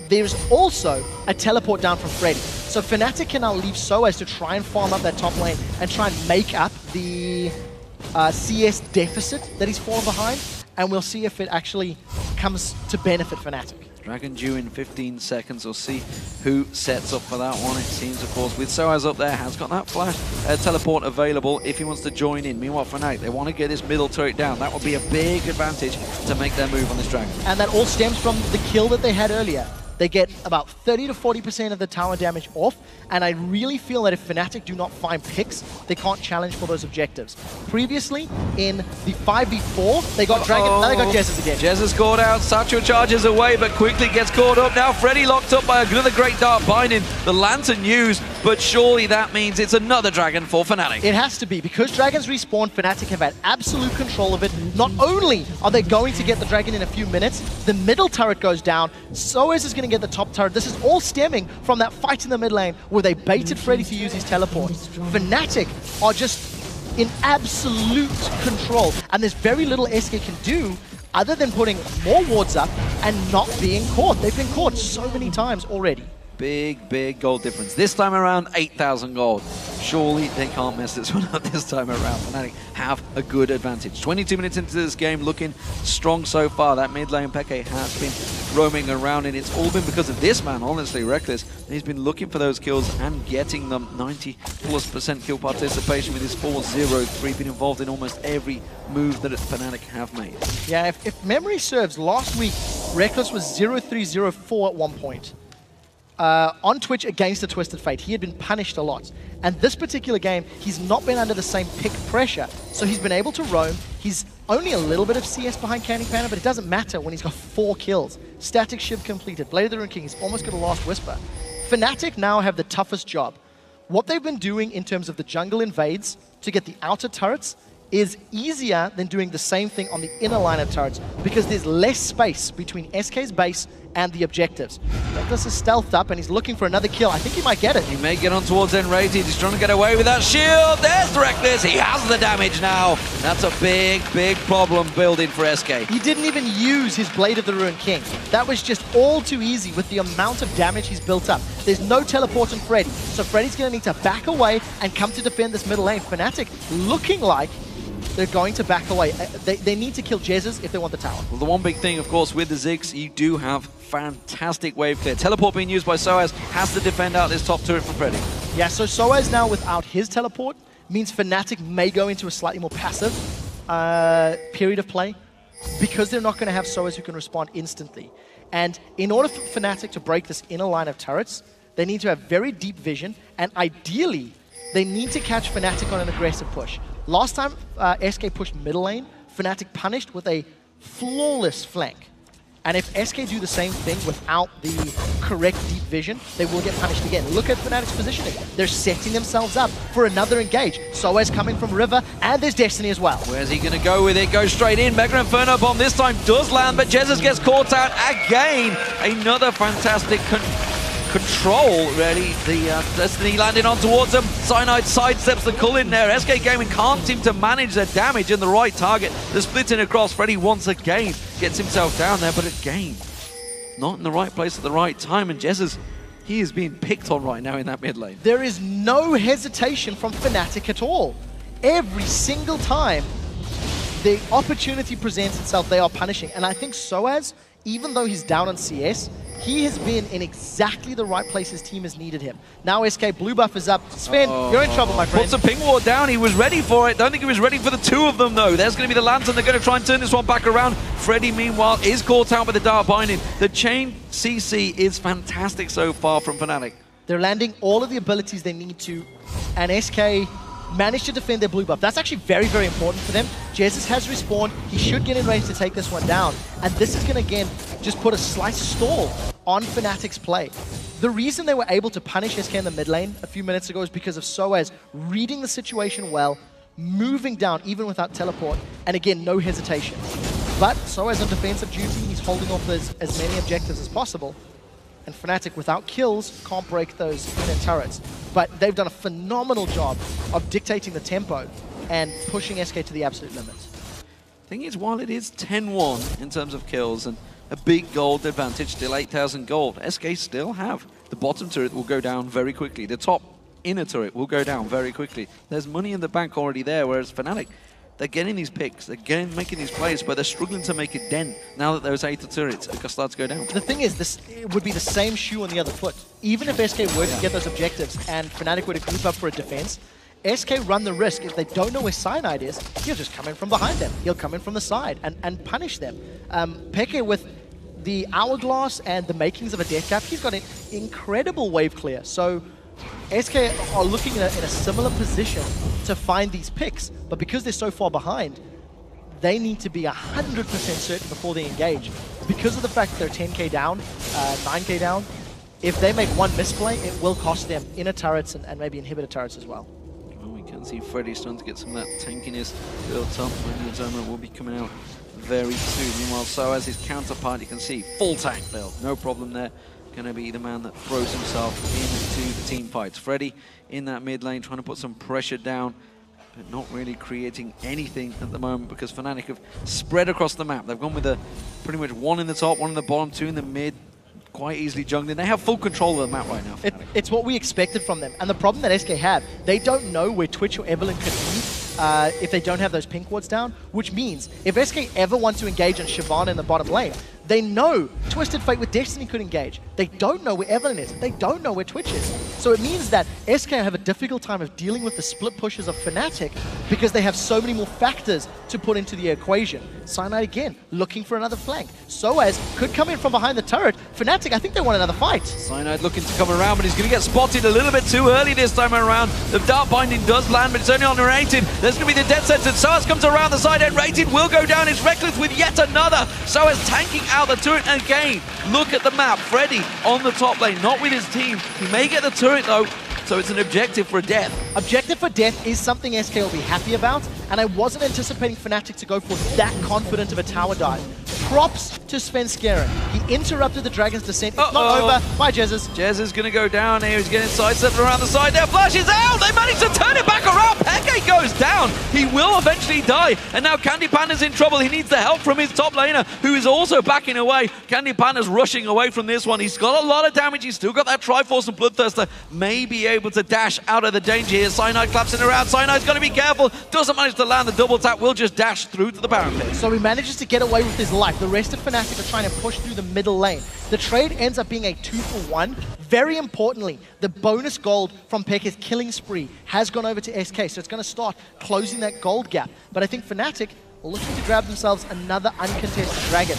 There's also a teleport down from Freddy. So Fnatic can now leave Soaz to try and farm up that top lane and try and make up the CS deficit that he's fallen behind. And we'll see if it actually comes to benefit Fnatic. Dragon due in 15 seconds. We'll see who sets up for that one. It seems, of course, with Soaz up there, has got that flash teleport available if he wants to join in. Meanwhile, Fnatic, they want to get this middle turret down. That would be a big advantage to make their move on this Dragon. And that all stems from the kill that they had earlier. They get about 30 to 40% of the tower damage off, and I really feel that if Fnatic do not find picks, they can't challenge for those objectives. Previously, in the 5v4, they got Dragon, now they got Jez again. Jez is caught out, Satchel charges away, but quickly gets caught up. Now Freddy locked up by another great Dark Binding, the Lantern used, but surely that means it's another Dragon for Fnatic. It has to be, because Dragons respawn, Fnatic have had absolute control of it. Not only are they going to get the Dragon in a few minutes, the middle turret goes down, Soaz is going to get the top turret. This is all stemming from that fight in the mid lane where they baited Freddy to use his teleport. Fnatic are just in absolute control, and there's very little SK can do other than putting more wards up and not being caught. They've been caught so many times already. Big gold difference. This time around, 8,000 gold. Surely they can't mess this one up this time around. Fnatic have a good advantage. 22 minutes into this game, looking strong so far. That mid lane Peke has been roaming around, and it's all been because of this man, honestly, Reckless. He's been looking for those kills and getting them. 90+% kill participation with his 4-0-3, been involved in almost every move that Fnatic have made. Yeah, if memory serves, last week, Reckless was 0-3-0-4 at one point. On Twitch against the Twisted Fate. He had been punished a lot. And this particular game, he's not been under the same pick pressure. So he's been able to roam. He's only a little bit of CS behind Candy Panda, but it doesn't matter when he's got 4 kills. Static Shiv completed. Blade of the Rune King, he's almost got a Last Whisper. Fnatic now have the toughest job. What they've been doing in terms of the jungle invades to get the outer turrets is easier than doing the same thing on the inner line of turrets because there's less space between SK's base and the objectives. Reckless is stealthed up and he's looking for another kill. I think he might get it. He may get on towards Enrated. He's trying to get away with that shield. There's Reckless. He has the damage now. That's a big problem building for SK. He didn't even use his Blade of the Ruined King. That was just all too easy with the amount of damage he's built up. There's no teleport on Freddy, so Freddy's going to need to back away and come to defend this middle lane. Fnatic looking like they're going to back away. They need to kill Jez's if they want the tower. Well, the one big thing, of course, with the Ziggs, you do have fantastic wave clear. Teleport being used by Soaz has to defend out this top turret for Freddy. Yeah, so Soaz now without his teleport means Fnatic may go into a slightly more passive period of play because they're not going to have Soaz who can respond instantly. And in order for Fnatic to break this inner line of turrets, they need to have very deep vision, and ideally, they need to catch Fnatic on an aggressive push. Last time SK pushed middle lane, Fnatic punished with a flawless flank. And if SK do the same thing without the correct deep vision, they will get punished again. Look at Fnatic's positioning. They're setting themselves up for another engage. Soaz coming from River, and there's Destiny as well. Where's he going to go with it? Goes straight in. Mega Inferno Bomb this time does land, but Jesus gets caught out again. Another fantastic control, really. The Destiny landing on towards them. Cyanide sidesteps the cull in there. SK Gaming can't seem to manage their damage in the right target. The splitting across. Freddy once again gets himself down there, but again, not in the right place at the right time. And Jesus, he is being picked on right now in that mid lane. There is no hesitation from Fnatic at all. Every single time the opportunity presents itself, they are punishing. And I think Soaz, even though he's down on CS, he has been in exactly the right place his team has needed him. Now SK blue buff is up. Sven, you're in trouble, my friend. Puts a ping ward down. He was ready for it. Don't think he was ready for the two of them, though. There's going to be the Lantern. They're going to try and turn this one back around. Freddy, meanwhile, is caught out by the Dark Binding. The chain CC is fantastic so far from Fnatic. They're landing all of the abilities they need to, and SK managed to defend their blue buff. That's actually very important for them. Jesus has respawned. He should get in range to take this one down. And this is going to, again, just put a slight stall on Fnatic's play. The reason they were able to punish SK in the mid lane a few minutes ago is because of Soaz reading the situation well, moving down even without teleport, and again, no hesitation. But Soaz on defensive duty, he's holding off as many objectives as possible. And Fnatic, without kills, can't break those inner turrets. But they've done a phenomenal job of dictating the tempo and pushing SK to the absolute limit. Thing is, while it is 10-1 in terms of kills and a big gold advantage, still 8,000 gold, SK still have. The bottom turret will go down very quickly. The top inner turret will go down very quickly. There's money in the bank already there, whereas Fnatic, they're getting these picks, they're making these plays, but they're struggling to make a dent now that those 8 turrets are starting to go down. The thing is, it would be the same shoe on the other foot. Even if SK were to get those objectives and Fnatic were to group up for a defense, SK run the risk, if they don't know where Cyanide is, he'll just come in from behind them. He'll come in from the side and punish them. Peke, with the Hourglass and the makings of a Death Cap, he's got an incredible wave clear. So SK are looking in a similar position to find these picks, but because they're so far behind, they need to be 100% certain before they engage. Because of the fact that they're 10k down, 9k down, if they make one misplay, it will cost them inner turrets and maybe inhibitor turrets as well. Well, we can see Freddy starting to get some of that tankiness built up, and the Zoma will be coming out very soon. Meanwhile, so as his counterpart, you can see full tank build, no problem there. Going to be the man that throws himself into the team fights. Freddy in that mid lane trying to put some pressure down, but not really creating anything at the moment because Fnatic have spread across the map. They've gone with pretty much one in the top, one in the bottom, 2 in the mid, quite easily jungling. They have full control of the map right now. It's what we expected from them. And the problem that SK have, they don't know where Twitch or Evelyn could be if they don't have those pink wards down, which means if SK ever want to engage on Shyvana in the bottom lane, they know Twisted Fate with Destiny could engage. They don't know where Evelyn is. They don't know where Twitch is. So it means that SK have a difficult time of dealing with the split pushes of Fnatic because they have so many more factors to put into the equation. Cyanide again, looking for another flank. Soaz could come in from behind the turret. Fnatic, I think they want another fight. Cyanide looking to come around, but he's going to get spotted a little bit too early this time around. The Dark Binding does land, but it's only on Rated. There's going to be the death sentence. Soaz comes around the side end. Rated will go down. It's Reckless with yet another. Soaz tanking out the turret again. Look at the map. Freddy on the top lane, not with his team. He may get the turret though, so it's an objective for death. Objective for death is something SK will be happy about, and I wasn't anticipating Fnatic to go for that confident of a tower dive. Props to Sven Skeren. He interrupted the Dragon's descent. It's not over. Bye, Jezus. Jez is going to go down here. He's getting sidestepped around the side there. Flash is out. They managed to turn it back around. Peke goes down. He will eventually die. And now Candy Panda's in trouble. He needs the help from his top laner, who is also backing away. Candy Panda's rushing away from this one. He's got a lot of damage. He's still got that Triforce and Bloodthirster. May be able to dash out of the danger here. Cyanide collapsing around. Cyanide's got to be careful. Doesn't manage to land the double tap. Will just dash through to the parapet. So he manages to get away with his life. The rest of Fnatic are trying to push through the middle lane. The trade ends up being a 2-for-1. Very importantly, the bonus gold from Peke's killing spree has gone over to SK, so it's going to start closing that gold gap. But I think Fnatic are looking to grab themselves another uncontested dragon.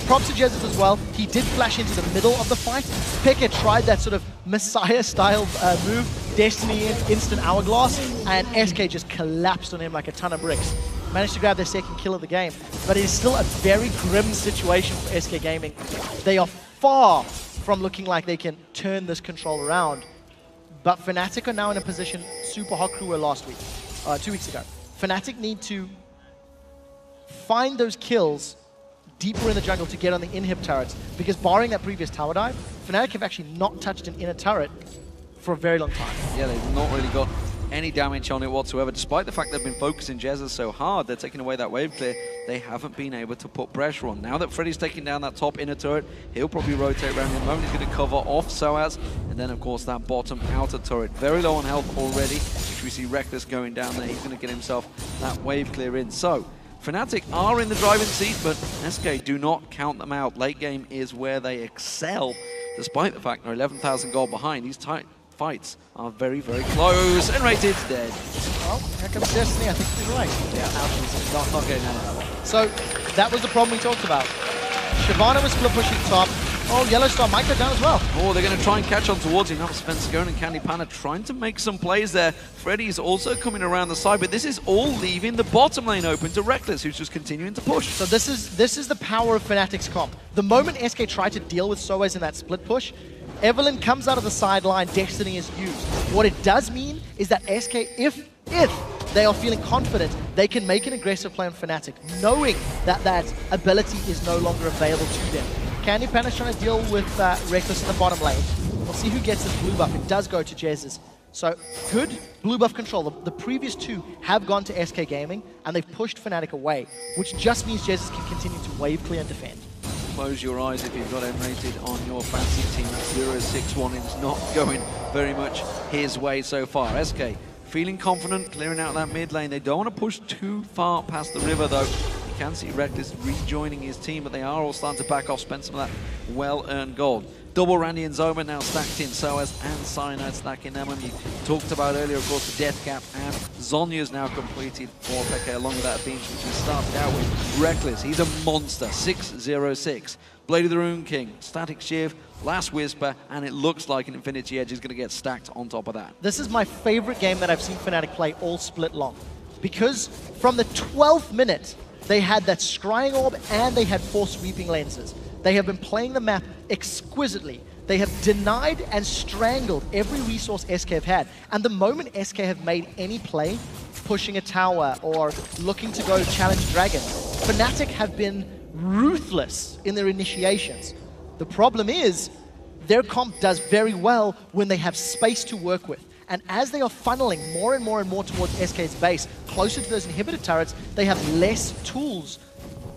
Props to Jesus as well. He did flash into the middle of the fight. Peke tried that sort of Messiah-style move, Destiny instant Hourglass, and SK just collapsed on him like a ton of bricks. Managed to grab their second kill of the game, but it is still a very grim situation for SK Gaming. They are far from looking like they can turn this control around, but Fnatic are now in a position Super Hot Crew were last week, 2 weeks ago. Fnatic need to find those kills deeper in the jungle to get on the inhib turrets, because barring that previous tower dive, Fnatic have actually not touched an inner turret for a very long time. Yeah, they've not really got any damage on it whatsoever. Despite the fact they've been focusing Jezza so hard, they're taking away that wave clear, they haven't been able to put pressure on. Now that Freddy's taking down that top inner turret, he'll probably rotate around in the moment. He's going to cover off Soaz, and then of course that bottom outer turret. Very low on health already, which we see Reckless going down there. He's going to get himself that wave clear in. So Fnatic are in the driving seat, but SK do not count them out. Late game is where they excel, despite the fact they're 11,000 gold behind. These tight fights are very, very close, and Rated's dead. Oh, here comes Destiny. I think he's right. Yeah, not getting out of that one. So that was the problem we talked about. Shyvana was split pushing top. Oh, Yellowstar might go down as well. Oh, they're going to try and catch on towards him. Now Spencer going and Candy Panda trying to make some plays there. Freddy's also coming around the side, but this is all leaving the bottom lane open to Reckless, who's just continuing to push. So this is the power of Fnatic's comp. The moment SK tried to deal with Soaz in that split push, Evelyn comes out of the sideline, Destiny is used. What it does mean is that SK, if they are feeling confident, they can make an aggressive play on Fnatic, knowing that that ability is no longer available to them. Candy Pana's trying to deal with Reckless in the bottom lane. We'll see who gets this blue buff. It does go to Jez's. So, good blue buff control. The previous two have gone to SK Gaming, and they've pushed Fnatic away, which just means Jez can continue to wave clear and defend. Close your eyes if you've got M-rated on your fancy team. 0-6-1 is not going very much his way so far. SK feeling confident, clearing out that mid lane. They don't want to push too far past the river, though. You can see Reckless rejoining his team, but they are all starting to back off, spend some of that well-earned gold. Double Randy and Zoma now stacked in, Soaz and Cyanide stacking them. And you talked about earlier, of course, the Death Cap, and Zhonya's now completed for Peke along with that Phoenix, which we started out with. Reckless, he's a monster, 6-0-6. Blade of the Rune King, Static Shiv, Last Whisper, and it looks like an Infinity Edge is going to get stacked on top of that. This is my favorite game that I've seen Fnatic play all split long, because from the 12th minute, they had that Scrying Orb and they had 4 sweeping lenses. They have been playing the map exquisitely. They have denied and strangled every resource SK have had. And the moment SK have made any play, pushing a tower or looking to go challenge Dragon, Fnatic have been ruthless in their initiations. The problem is, their comp does very well when they have space to work with. And as they are funneling more and more and more towards SK's base, closer to those inhibitor turrets, they have less tools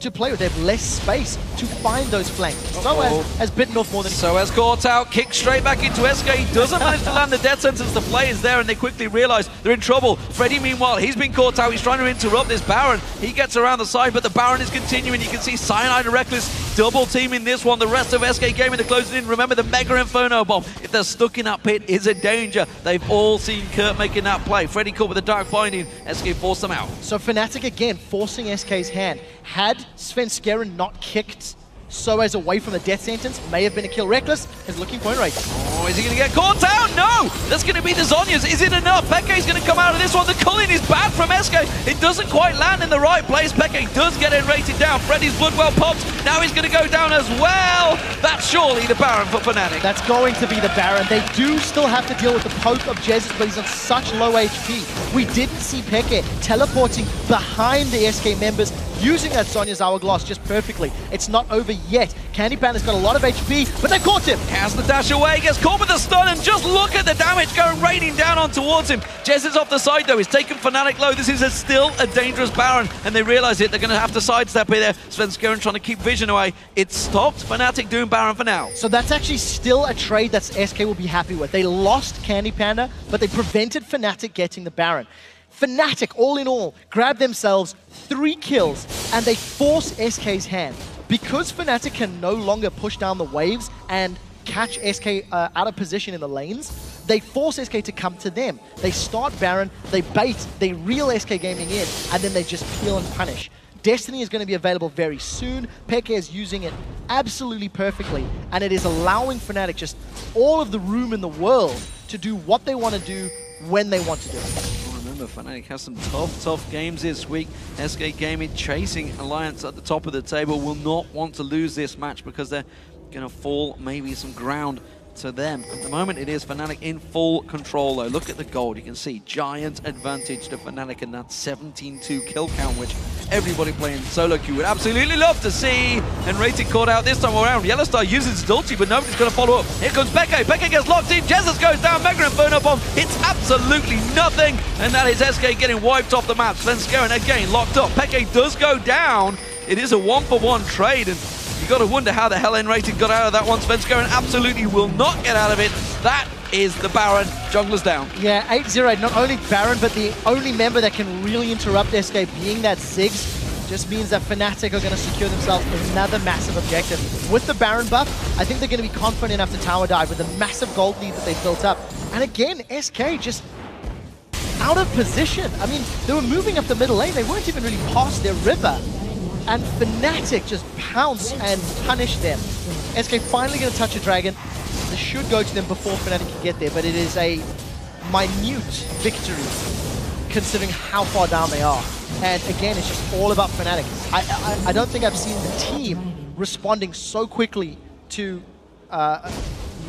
to play with. They have less space to find those flanks. Soaz has bitten off more than... Soaz caught out, kicked straight back into SK. He doesn't manage to land the death sentence. The play is there and they quickly realize they're in trouble. Freddy, meanwhile, he's been caught out. He's trying to interrupt this Baron. He gets around the side, but the Baron is continuing. You can see Cyanide and Reckless double teaming this one. The rest of SK Gaming to close it in. Remember, the Mega Inferno Bomb, if they're stuck in that pit, is a danger. They've all seen Kurt making that play. Freddy caught with a Dark Binding. SK forced them out. So Fnatic again forcing SK's hand. Had Svenskeren not kicked Soaz away from the death sentence, may have been a kill. Reckless is looking for Enrage. Oh, is he going to get caught out? No! That's going to be the Zhonya's. Is it enough? Peke's going to come out of this one. The culling is bad from SK. It doesn't quite land in the right place. Peke does get Enrated down. Freddy's Bloodwell pops. Now he's going to go down as well. That's surely the Baron for Fnatic. That's going to be the Baron. They do still have to deal with the poke of Jez, but he's on such low HP. We didn't see Peke teleporting behind the SK members, using that Zhonya's Hourglass just perfectly. It's not over yet. Candy Pan has got a lot of HP, but they caught him. Has the dash away, gets caught with the stun, and just look at the damage going raining down on towards him. Jez is off the side though, he's taken Fnatic low. This is still a dangerous Baron, and they realize it. They're going to have to sidestep it there. Svenskeren trying to keep Vision away. It stopped Fnatic doing Baron for now. So that's actually still a trade that SK will be happy with. They lost Candy Panda, but they prevented Fnatic getting the Baron. Fnatic, all in all, grab themselves 3 kills, and they force SK's hand. Because Fnatic can no longer push down the waves and catch SK out of position in the lanes, they force SK to come to them. They start Baron, they bait, they reel SK Gaming in, and then they just peel and punish. Destiny is going to be available very soon. Peke is using it absolutely perfectly, and it is allowing Fnatic just all of the room in the world to do what they want to do when they want to do it. Remember, Fnatic has some tough games this week. SK Gaming chasing Alliance at the top of the table will not want to lose this match because they're going to fall maybe some ground to them. At the moment, it is Fnatic in full control, though. Look at the gold. You can see giant advantage to Fnatic in that 17-2 kill count, which everybody playing solo queue would absolutely love to see. And Rated caught out this time around. Yellowstar uses his ulti, but nobody's going to follow up. Here comes Peke. Peke gets locked in. Jesus goes down. Mega Inferno Bomb. It's absolutely nothing. And that is SK getting wiped off the map. Svenskeren again locked up. Peke does go down. It is a 1-for-1 trade, and you got to wonder how the hell N-Rated got out of that one. Svenskeren absolutely will not get out of it. That is the Baron. Jungler's down. Yeah, 8-0. Not only Baron, but the only member that can really interrupt SK being that Ziggs just means that Fnatic are going to secure themselves another massive objective. With the Baron buff, I think they're going to be confident enough to tower dive with the massive gold lead that they've built up. And again, SK just out of position. I mean, they were moving up the middle lane. They weren't even really past their river. And Fnatic just pounce and punish them. SK finally going to touch a dragon. This should go to them before Fnatic can get there, but it is a minute victory considering how far down they are. And again, it's just all about Fnatic. I don't think I've seen the team responding so quickly to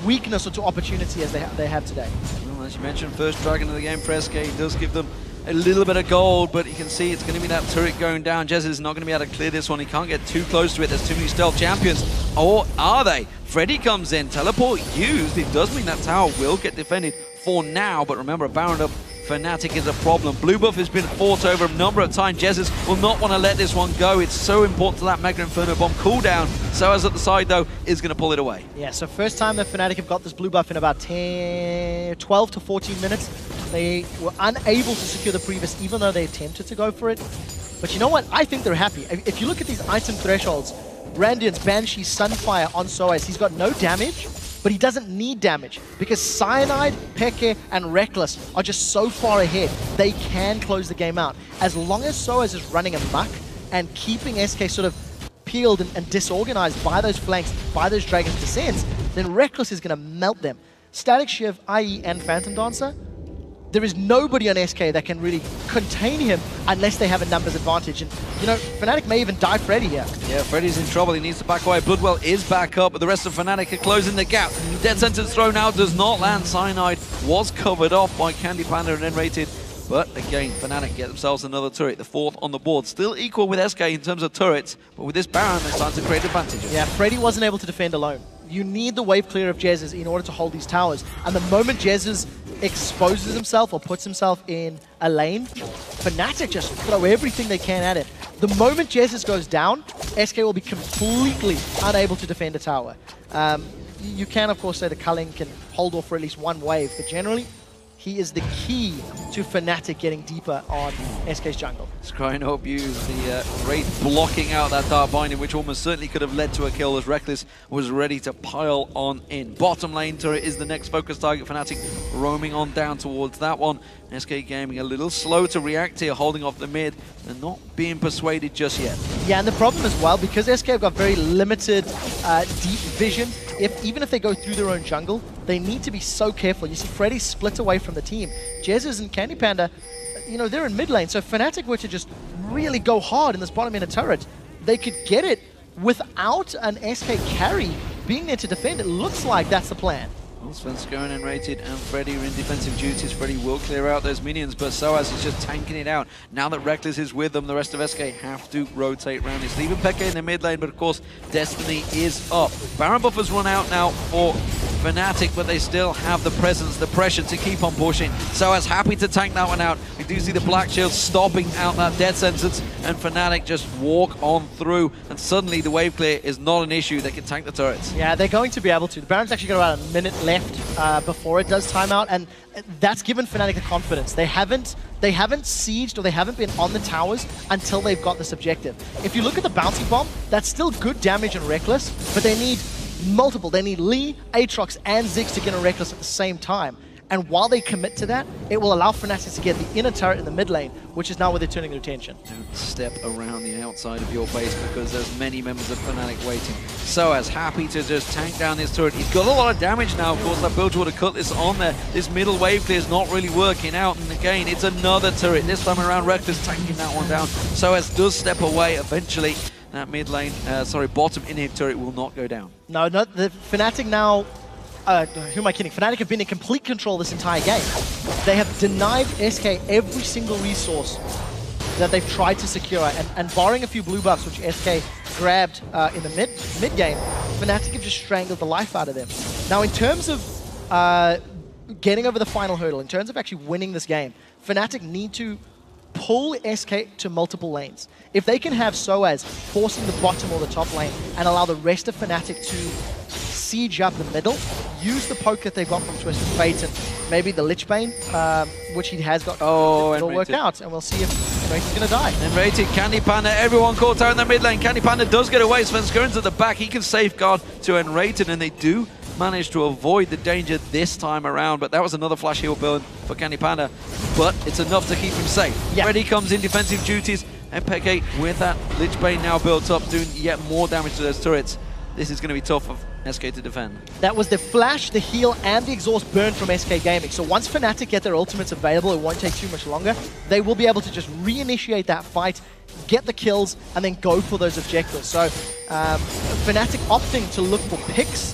weakness or to opportunity as they have today. Well, as you mentioned, first dragon of the game for SK does give them a little bit of gold, but you can see it's going to be that turret going down. Jez is not going to be able to clear this one. He can't get too close to it. There's too many stealth champions. Or are they? Freddy comes in. Teleport used. It does mean that tower will get defended for now, but remember, a Baron up Fnatic is a problem. Blue buff has been fought over a number of times. Jezz will not want to let this one go. It's so important to that Mega Inferno Bomb cooldown. Soaz at the side, though, is going to pull it away. Yeah, so first time that Fnatic have got this blue buff in about 12 to 14 minutes. They were unable to secure the previous, even though they attempted to go for it. But you know what? I think they're happy. If you look at these item thresholds, Randian's Banshee, Sunfire on Soaz, he's got no damage, but he doesn't need damage because Cyanide, Peke, and Reckless are just so far ahead. They can close the game out. As long as Soaz is running amok and keeping SK sort of peeled and disorganized by those flanks, by those Dragon's Descents, then Reckless is going to melt them. Static Shiv, IE, and Phantom Dancer, there is nobody on SK that can really contain him unless they have a numbers advantage. And, you know, Fnatic may even die Freddy here. Yeah, Freddy's in trouble. He needs to back away. Bloodwell is back up, but the rest of Fnatic are closing the gap. Dead Sentence thrown out does not land. Cyanide was covered off by Candy Panda and then rated. But again, Fnatic get themselves another turret, the fourth on the board. Still equal with SK in terms of turrets, but with this Baron, they're starting to create advantages. Yeah, Freddy wasn't able to defend alone. You need the wave clear of Jezz's in order to hold these towers. And the moment Jezz's exposes himself or puts himself in a lane, Fnatic just throw everything they can at it. The moment Jezz's goes down, SK will be completely unable to defend a tower. You can, of course, say the Culling can hold off for at least one wave, but generally, he is the key to Fnatic getting deeper on SK's jungle. Scrying Hope used the Wraith blocking out that Dark Binding, which almost certainly could have led to a kill as Reckless was ready to pile on in. Bottom lane turret is the next focus target. Fnatic roaming on down towards that one. SK Gaming a little slow to react here, holding off the mid and not being persuaded just yet. Yeah, and the problem as well, because SK have got very limited deep vision, even if they go through their own jungle, they need to be so careful. You see Freddy split away from the team. Jezz's and Candy Panda, you know, they're in mid lane, so if Fnatic were to just really go hard in this bottom end of turret, they could get it without an SK carry being there to defend. It looks like that's the plan. Sven's going and rated, and Freddy are in defensive duties. Freddy will clear out those minions, but Soaz is just tanking it out. Now that Reckless is with them, the rest of SK have to rotate around. It's leaving Peke in the mid lane, but of course, Destiny is up. Baron buffers run out now for Fnatic, but they still have the presence, the pressure to keep on pushing. Soaz happy to tank that one out. We do see the Black Shield stopping out that death sentence, and Fnatic just walk on through, and suddenly the wave clear is not an issue. They can tank the turrets. Yeah, they're going to be able to. The Baron's actually got about a minute left before it does timeout, and that's given Fnatic the confidence. They haven't sieged or they haven't been on the towers until they've got this objective. If you look at the bounty bomb, that's still good damage and Reckless, but they need multiple. They need Lee, Aatrox, and Ziggs to get a Reckless at the same time. And while they commit to that, it will allow Fnatic to get the inner turret in the mid lane, which is now where they're turning their attention. Don't step around the outside of your base because there's many members of Fnatic waiting. Soaz happy to just tank down this turret. He's got a lot of damage now, of course. That Bilgewater Cutlass on there. This middle wave clear is not really working out. And again, it's another turret. This time around, Reckless tanking that one down. Soaz does step away eventually. That mid lane, bottom inhib turret will not go down. No, the Fnatic now... who am I kidding? Fnatic have been in complete control this entire game. They have denied SK every single resource that they've tried to secure, and barring a few blue buffs, which SK grabbed in the mid game, Fnatic have just strangled the life out of them. Now, in terms of getting over the final hurdle, in terms of actually winning this game, Fnatic need to pull SK to multiple lanes. If they can have Soaz forcing the bottom or the top lane and allow the rest of Fnatic to siege up the middle, use the poke that they've got from Twisted Fate and maybe the Lichbane, which he has got. Oh, it'll work out, and we'll see if he's going to die. And rated Candy Panda, everyone caught out in the mid lane. Candy Panda does get away. Svenskern's at the back. He can safeguard to Enrated, and they do manage to avoid the danger this time around, but that was another flash heal build for Candy Panda, but it's enough to keep him safe. Yeah. Freddy comes in defensive duties, and Peke with that Lichbane now built up, doing yet more damage to those turrets. This is going to be tough for SK to defend. That was the flash, the heal, and the exhaust burn from SK Gaming. So once Fnatic get their ultimates available, it won't take too much longer. They will be able to just reinitiate that fight, get the kills, and then go for those objectives. So Fnatic opting to look for picks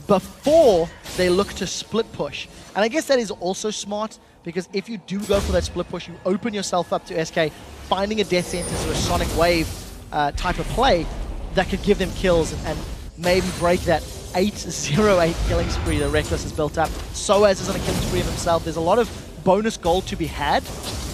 before they look to split push. And I guess that is also smart because if you do go for that split push, you open yourself up to SK finding a death sentence or a sonic wave type of play that could give them kills and maybe break that 8-0-8 killing spree that Reckless has built up. Soaz is on a killing spree of himself. There's a lot of bonus gold to be had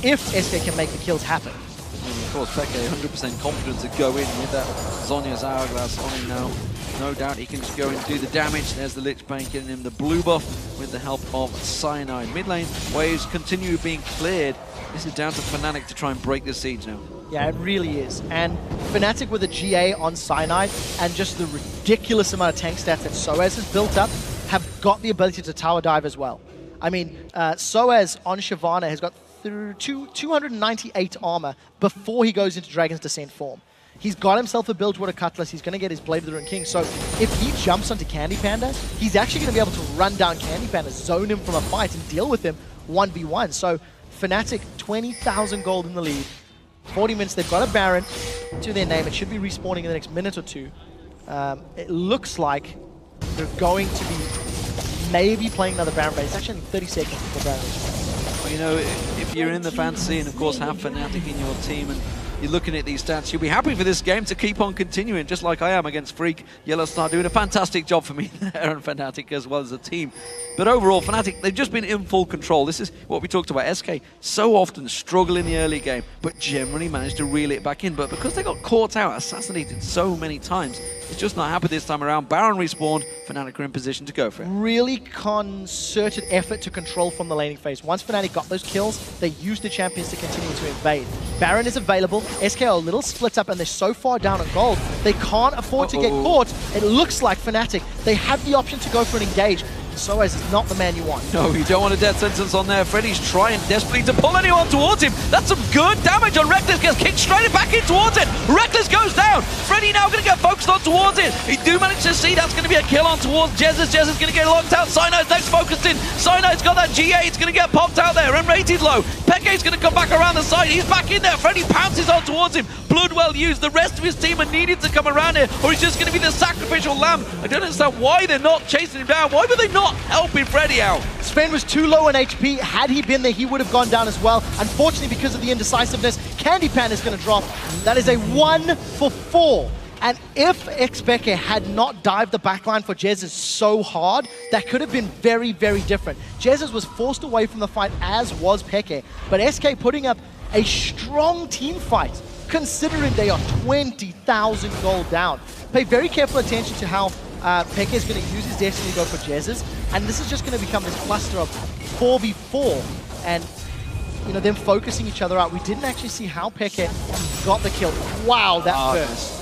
if SK can make the kills happen. And of course, Peke 100% confident to go in with that Zhonya's Hourglass on him now. No doubt he can just go and do the damage. There's the Lich Bane getting him the blue buff with the help of Cyanide. Mid lane, waves continue being cleared. This is down to Fnatic to try and break the siege now. Yeah, it really is. And Fnatic with a GA on Cyanide and just the ridiculous amount of tank stats that Soaz has built up have got the ability to tower dive as well. I mean, Soaz on Shyvana has got 298 armor before he goes into Dragon's Descent form. He's got himself a Bilgewater Cutlass. He's going to get his Blade of the Ruined King. So if he jumps onto Candy Panda, he's actually going to be able to run down Candy Panda, zone him from a fight, and deal with him 1v1. So Fnatic, 20,000 gold in the lead. 40 minutes, they've got a Baron to their name. It should be respawning in the next minute or two. It looks like they're going to be maybe playing another Baron, but it's actually 30 seconds before Baron respawns. Well, you know, if you're in the fantasy and of course have Fnatic in your team and you're looking at these stats, you'll be happy for this game to keep on continuing, just like I am against Freak. Yellowstar doing a fantastic job for me there and Fnatic as well as a team. But overall, Fnatic, they've just been in full control. This is what we talked about. SK so often struggle in the early game, but generally manage to reel it back in. But because they got caught out, assassinated so many times, it's just not happened this time around. Baron respawned, Fnatic are in position to go for it. Really concerted effort to control from the laning phase. Once Fnatic got those kills, they used the champions to continue to invade. Baron is available. SK are a little split up and they're so far down on gold, they can't afford to get caught. It looks like Fnatic, they have the option to go for an engage. Soaz is not the man you want. No, you don't want a death sentence on there. Freddy's trying desperately to pull anyone towards him. That's some good damage on Reckless. Gets kicked straight back in towards it. Reckless goes down. Freddy now going to get focused on towards it. He do manage to see that's going to be a kill on towards Jezz. Jezz is going to get locked out. Cyanide's next focused in. Cyanide's got that GA. It's going to get popped out there and rated low. Peke's going to come back around the side. He's back in there. Freddy pounces on towards him. Blood well used. The rest of his team are needed to come around here, or he's just going to be the sacrificial lamb. I don't understand why they're not chasing him down. Why were they not helping Freddy out? Sven was too low on HP. Had he been there, he would have gone down as well. Unfortunately, because of the indecisiveness, Candy Pan is going to drop. That is a 1 for 4. And if Xpeke had not dived the backline for Jezz so hard, that could have been very, very different. Jezz was forced away from the fight, as was Peke. But SK putting up a strong team fight, considering they are 20,000 gold down. Pay very careful attention to how Peke is going to use his Destiny to go for Jezz's, and this is just going to become this cluster of 4v4, and you know, them focusing each other out. We didn't actually see how Peke got the kill. Wow, that burst.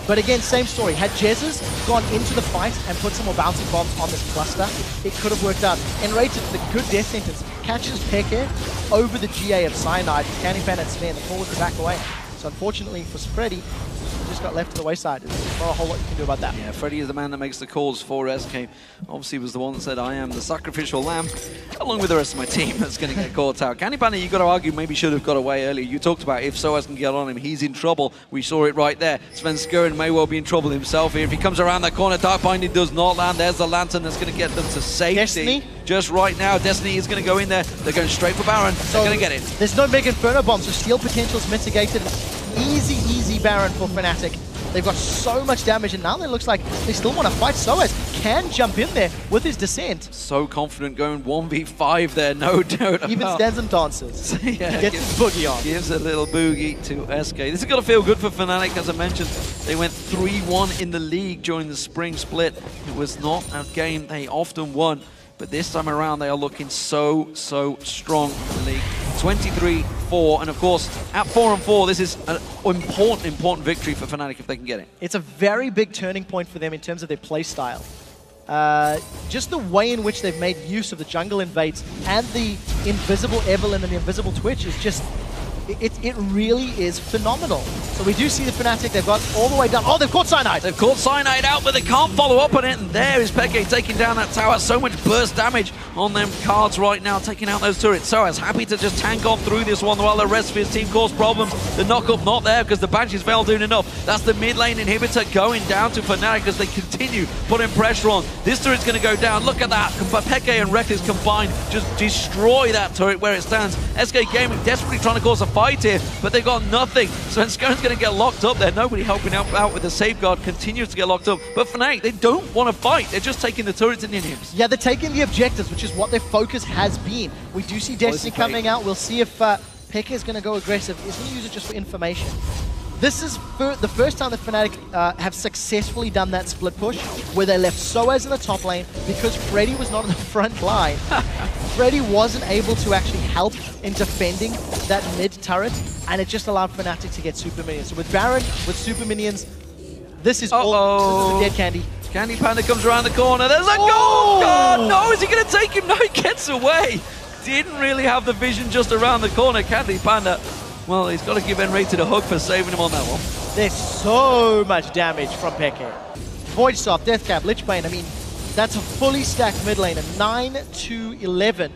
But again, same story. Had Jezz's gone into the fight and put some more bouncing bombs on this cluster, it could have worked out. Enrated with a good death sentence, catches Peke over the GA of Cyanide, Candy Pan and Sven, the forward to back away. So unfortunately for Freddy, he just got left to the wayside. There's not a whole lot you can do about that. Yeah, Freddy is the man that makes the calls for SK. Obviously was the one that said, I am the sacrificial lamb, along with the rest of my team that's going to get caught out. Candy Panda, you got to argue, maybe should have got away earlier. You talked about if Soaz can get on him, he's in trouble. We saw it right there. Sven Skurin may well be in trouble himself here. If he comes around that corner, Dark Binding does not land. There's the Lantern that's going to get them to safety. Destiny? Just right now, Destiny is going to go in there. They're going straight for Baron. They're going to get it. There's no Mega Inferno Bomb, so steal potential is mitigated. Easy, easy Baron for Fnatic. They've got so much damage, and now it looks like they still want to fight. Soaz can jump in there with his Descent. So confident going 1v5 there, no doubt about. Even stands and dances. Yeah, gets his boogie on. Gives a little boogie to SK. This is going to feel good for Fnatic, as I mentioned. They went 3-1 in the league during the spring split. It was not a game they often won, but this time around they are looking so strong in the league. 23-4, and of course, at 4-4, this is an important victory for Fnatic if they can get it. It's a very big turning point for them in terms of their play style. Just the way in which they've made use of the jungle invades and the invisible Evelynn and the invisible Twitch is just, it really is phenomenal. So we do see the Fnatic, they've got all the way down. Oh, they've caught Cyanide! They've caught Cyanide out, but they can't follow up on it. And there is Peke taking down that tower. So much burst damage on them cards right now, taking out those turrets. Soaz happy to just tank on through this one while the rest of his team cause problems. The knock-up not there because the Banshee's Veil doing enough. That's the mid lane inhibitor going down to Fnatic as they continue putting pressure on. This turret's going to go down. Look at that. Peke and Reckless combined just destroy that turret where it stands. SK Gaming desperately trying to cause a fight here, but they've got nothing. So Scone's going to get locked up there. Nobody helping out with the safeguard, continues to get locked up. But Fnatic, they don't want to fight. They're just taking the turrets and the inhibs. Yeah, they're taking the objectives, which is what their focus has been. We do see Destiny coming out. We'll see if Peke is going to go aggressive. He's going to use it just for information. This is the first time that Fnatic have successfully done that split push, where they left Soaz in the top lane because Freddy was not in the front line. Freddy wasn't able to actually help in defending that mid turret, and it just allowed Fnatic to get super minions. So with Baron, with super minions, this is all dead Candy. Candy Panda comes around the corner. There's a goal! God, no, is he going to take him? No, he gets away. Didn't really have the vision just around the corner. Candy Panda, well, he's got to give N-Rated a hug for saving him on that one. There's so much damage from Peke. Void Soft, Deathcap, Lichbane, I mean, that's a fully stacked mid lane, a 9-11.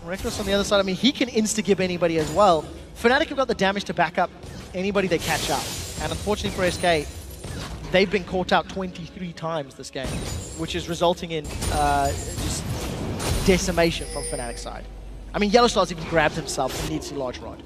Reckless on the other side, I mean, he can insta-gib anybody as well. Fnatic have got the damage to back up anybody they catch out. And unfortunately for SK, they've been caught out 23 times this game, which is resulting in just decimation from Fnatic's side. I mean, Yellowstar's even grabbed himself and needs a large rod.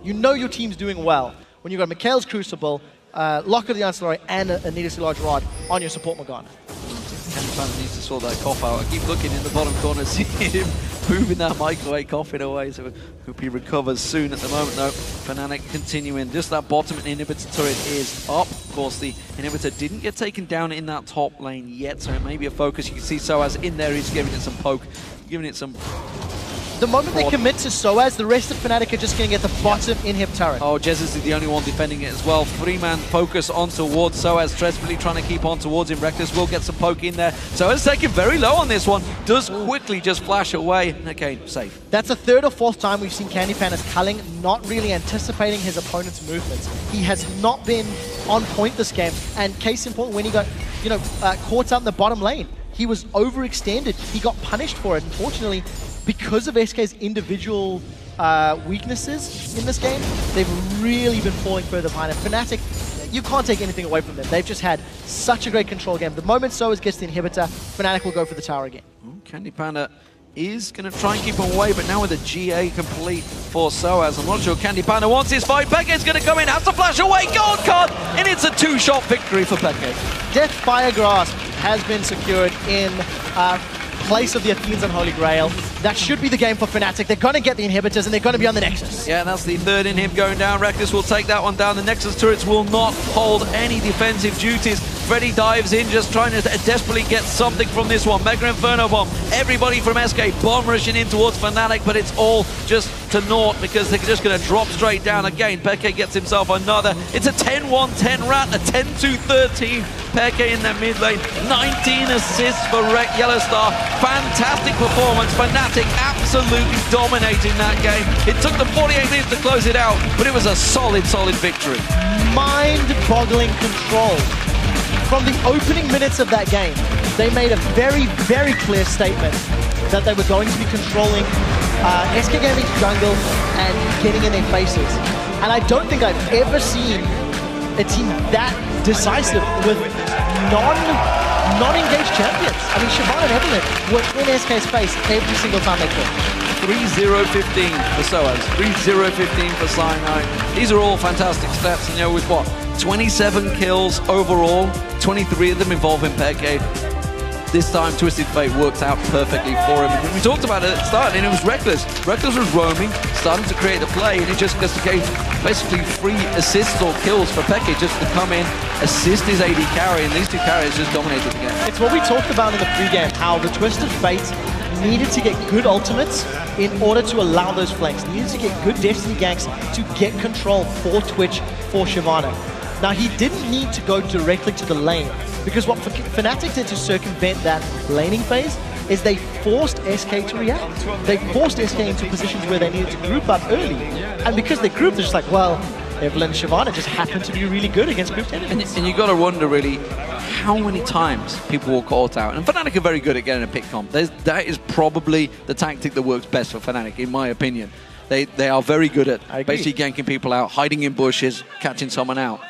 You know your team's doing well when you've got Mikhail's Crucible, Locker the Ancillary, and a needlessly large rod on your support Morgana. Candy Panda needs to sort that cough out. I keep looking in the bottom corner, seeing him moving that microwave coughing away, so hope he recovers soon. At the moment, though, Fnatic continuing. Just that bottom inhibitor turret is up. Of course, the inhibitor didn't get taken down in that top lane yet, so it may be a focus. You can see Soaz in there, he's giving it some poke, giving it some... The moment they commit to Soaz, the rest of Fnatic are just going to get the bottom inhib turret. Oh, Jesus is the only one defending it as well. Three-man focus on towards Soaz, desperately trying to keep on towards him. Reckless will get some poke in there. Soaz taking very low on this one. Does quickly just flash away. Okay, safe. That's the third or fourth time we've seen Candy Panda's culling not really anticipating his opponent's movements. He has not been on point this game. And case in point, when he got, caught out in the bottom lane, he was overextended. He got punished for it. Unfortunately, because of SK's individual weaknesses in this game, they've really been falling further behind. And Fnatic, you can't take anything away from them. They've just had such a great control game. The moment Soaz gets the inhibitor, Fnatic will go for the tower again. Candy Panda is going to try and keep him away, but now with the GA complete for Soaz, I'm not sure Candy Panda wants his fight. Peke's going to come in, has to flash away, gold card, and it's a two-shot victory for Peke. Death Fire Grasp has been secured in place of the Athene's Unholy Grail. That should be the game for Fnatic. They're going to get the inhibitors and they're going to be on the Nexus. Yeah, that's the third inhib going down. Reckless will take that one down. The Nexus turrets will not hold any defensive duties. Freddy dives in, just trying to desperately get something from this one. Mega Inferno Bomb. Everybody from SK bomb rushing in towards Fnatic, but it's all just to naught because they're just going to drop straight down again. Peke gets himself another. It's a 10-1-10 rat, a 10-2-13. Peke in that mid lane. 19 assists for Yellowstar. Fantastic performance. Fnatic absolutely dominating that game. It took them 48 minutes to close it out, but it was a solid, solid victory. Mind-boggling control. From the opening minutes of that game, they made a very, very clear statement that they were going to be controlling SK Gaming's jungle and getting in their faces. And I don't think I've ever seen a team that decisive with non-engaged champions. I mean, Shyvana and Evelyn were in SK's face every single time they could. 3-0-15 for Soaz, 3-0-15 for Cyanide. These are all fantastic stats, and with what? 27 kills overall, 23 of them involving Peke. This time, Twisted Fate worked out perfectly for him. We talked about it at the start, and it was Reckless. Reckless was roaming, starting to create the play, and it just gave basically free assists or kills for Peke just to come in, assist his AD carry, and these two carries just dominated the game. It's what we talked about in the pregame, how the Twisted Fate needed to get good ultimates in order to allow those flanks. Needed to get good Destiny ganks to get control for Twitch, for Shyvana. Now, he didn't need to go directly to the lane, because what Fnatic did to circumvent that laning phase is they forced SK to react. They forced SK into positions where they needed to group up early. And because they grouped, they're just like, well, Evelyn and Shyvana just happened to be really good against grouped enemies. And you got to wonder, really, how many times people will caught out. And Fnatic are very good at getting a pick comp. That is probably the tactic that works best for Fnatic, in my opinion. They are very good at basically ganking people out, hiding in bushes, catching someone out.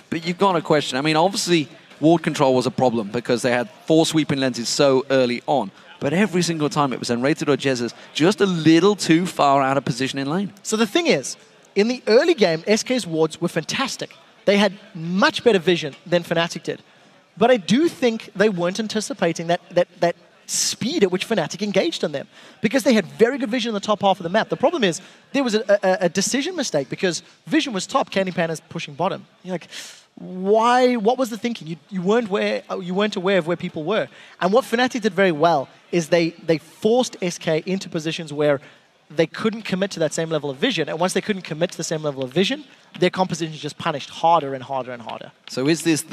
But you've got a question. I mean, obviously, ward control was a problem because they had 4 sweeping lenses so early on. But every single time it was Unrated or Jesus just a little too far out of position in lane. So the thing is, in the early game, SK's wards were fantastic. They had much better vision than Fnatic did. But I do think they weren't anticipating that speed at which Fnatic engaged on them, because they had very good vision in the top half of the map. The problem is there was a decision mistake because vision was top, Candy Panda's pushing bottom. You're like, why? What was the thinking? You weren't aware of where people were. And what Fnatic did very well is they forced SK into positions where they couldn't commit to that same level of vision. And once they couldn't commit to the same level of vision, their composition just punished harder and harder and harder. So is this